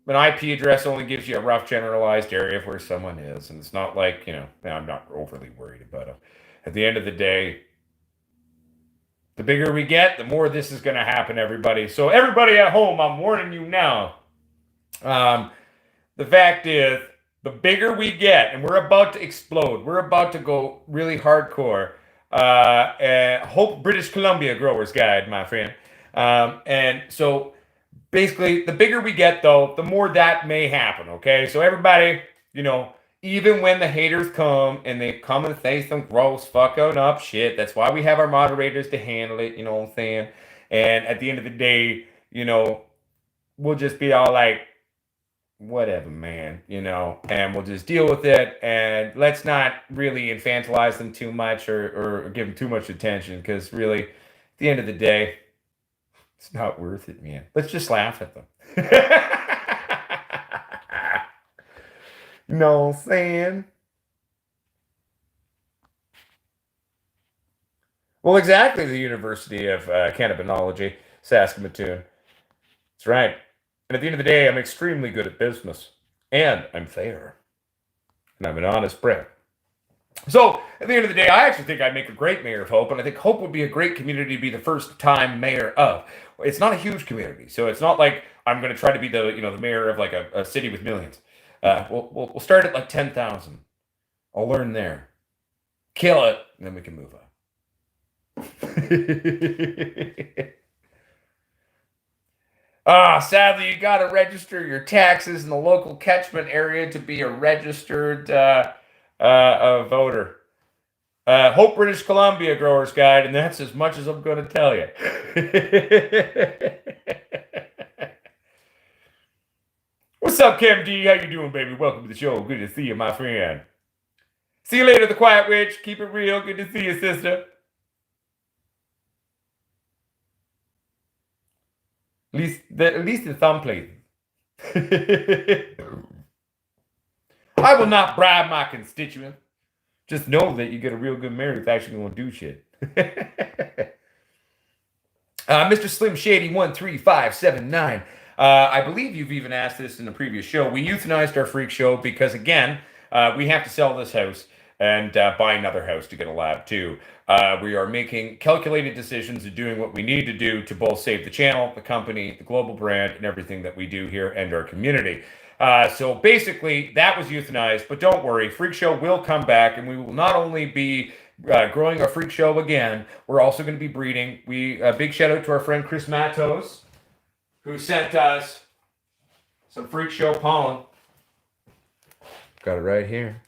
an IP address only gives you a rough generalized area of where someone is. And it's not like, I'm not overly worried about it. At the end of the day, the bigger we get, the more this is going to happen, everybody. So everybody at home, I'm warning you now. The fact is, the bigger we get, and we're about to explode, we're about to go really hardcore. Hope British Columbia Growers Guide, my friend. And so basically, the bigger we get, though, the more that may happen, okay? So everybody, even when the haters come and they come and say some gross fucking up shit, that's why we have our moderators to handle it, you know what I'm saying? And at the end of the day, we'll just be all like, whatever, man, and we'll just deal with it. And let's not really infantilize them too much or give them too much attention, because really, at the end of the day, it's not worth it, man. Let's just laugh at them. You know what I'm saying? Well, exactly, the University of Cannabinology, Saskatoon. That's right. And at the end of the day, I'm extremely good at business. And I'm fair. And I'm an honest Brit. So, at the end of the day, I actually think I'd make a great mayor of Hope, and I think Hope would be a great community to be the first time mayor of. It's not a huge community, so it's not like I'm going to try to be the mayor of like a city with millions. We'll start at like 10,000. I'll learn there, kill it, and then we can move on. Sadly, you got to register your taxes in the local catchment area to be a registered voter. Hope British Columbia Growers Guide, and that's as much as I'm going to tell you. What's up, Cam D? How you doing, baby? Welcome to the show. Good to see you, my friend. See you later, the Quiet Witch. Keep it real. Good to see you, sister. At least in some places. I will not bribe my constituents. Just know that you get a real good mayor that's actually going to do shit. Mr. Slim Shady 13579. I believe you've even asked this in the previous show. We euthanized our freak show because, again, we have to sell this house and buy another house to get a lab too. We are making calculated decisions and doing what we need to do to both save the channel, the company, the global brand, and everything that we do here and our community. So basically, that was euthanized, but don't worry, Freak Show will come back, and we will not only be growing our freak show again. We're also going to be breeding. Big shout out to our friend Chris Matos, who sent us some freak show pollen. Got it right here.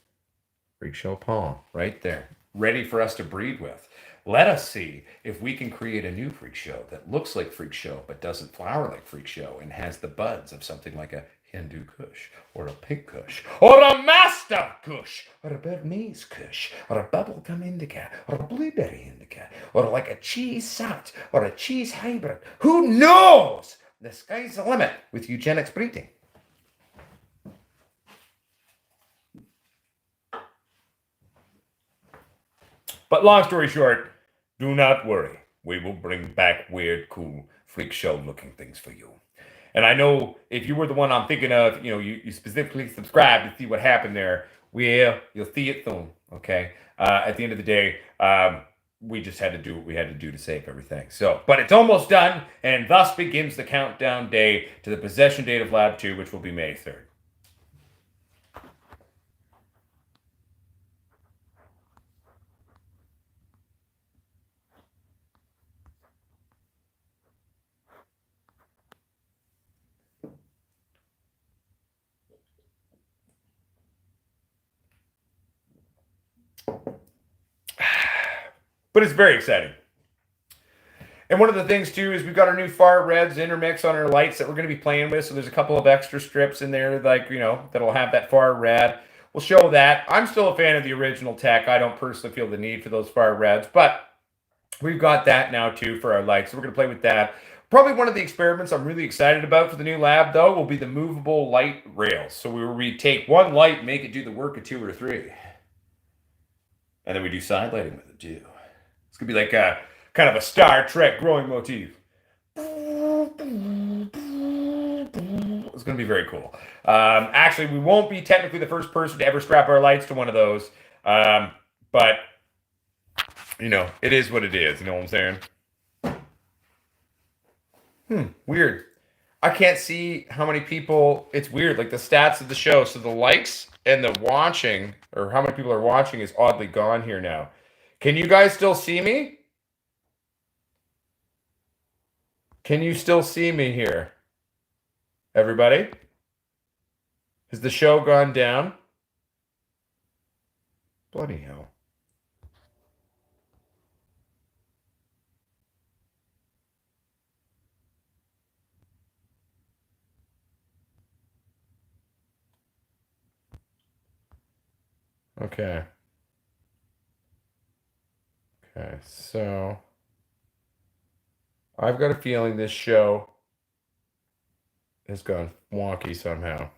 Freak show pollen, right there, ready for us to breed with. Let us see if we can create a new freak show that looks like freak show but doesn't flower like freak show and has the buds of something like a Hindu Kush or a pink Kush or a master Kush or a Burmese Kush or a bubblegum indica or a blueberry indica or like a cheese sat or a cheese hybrid. Who knows? The sky's the limit with eugenics breeding. But long story short, do not worry. We will bring back weird, cool, freak show looking things for you. And I know if you were the one I'm thinking of, you specifically subscribed to see what happened there. Well, you'll see it soon, okay? At the end of the day, we just had to do what we had to do to save everything. So, but it's almost done, and thus begins the countdown day to the possession date of Lab 2, which will be May 3rd. But it's very exciting. And one of the things too is we've got our new far reds intermix on our lights that we're going to be playing with. So there's a couple of extra strips in there, like that'll have that far red. We'll show that. I'm still a fan of the original tech. I don't personally feel the need for those far reds, but we've got that now too for our lights. So we're going to play with that. Probably one of the experiments I'm really excited about for the new lab, though, will be the movable light rails. So we take one light, make it do the work of 2 or 3, and then we do side lighting with it too. It's gonna be like a kind of a Star Trek growing motif. It's gonna be very cool. Actually, we won't be technically the first person to ever strap our lights to one of those, but it is what it is. You know what I'm saying? Weird. I can't see how many people. It's weird. Like the stats of the show. So the likes and the watching, or how many people are watching, is oddly gone here now. Can you guys still see me? Can you still see me here? Everybody? Has the show gone down? Bloody hell. Okay. Okay, so I've got a feeling this show has gone wonky somehow.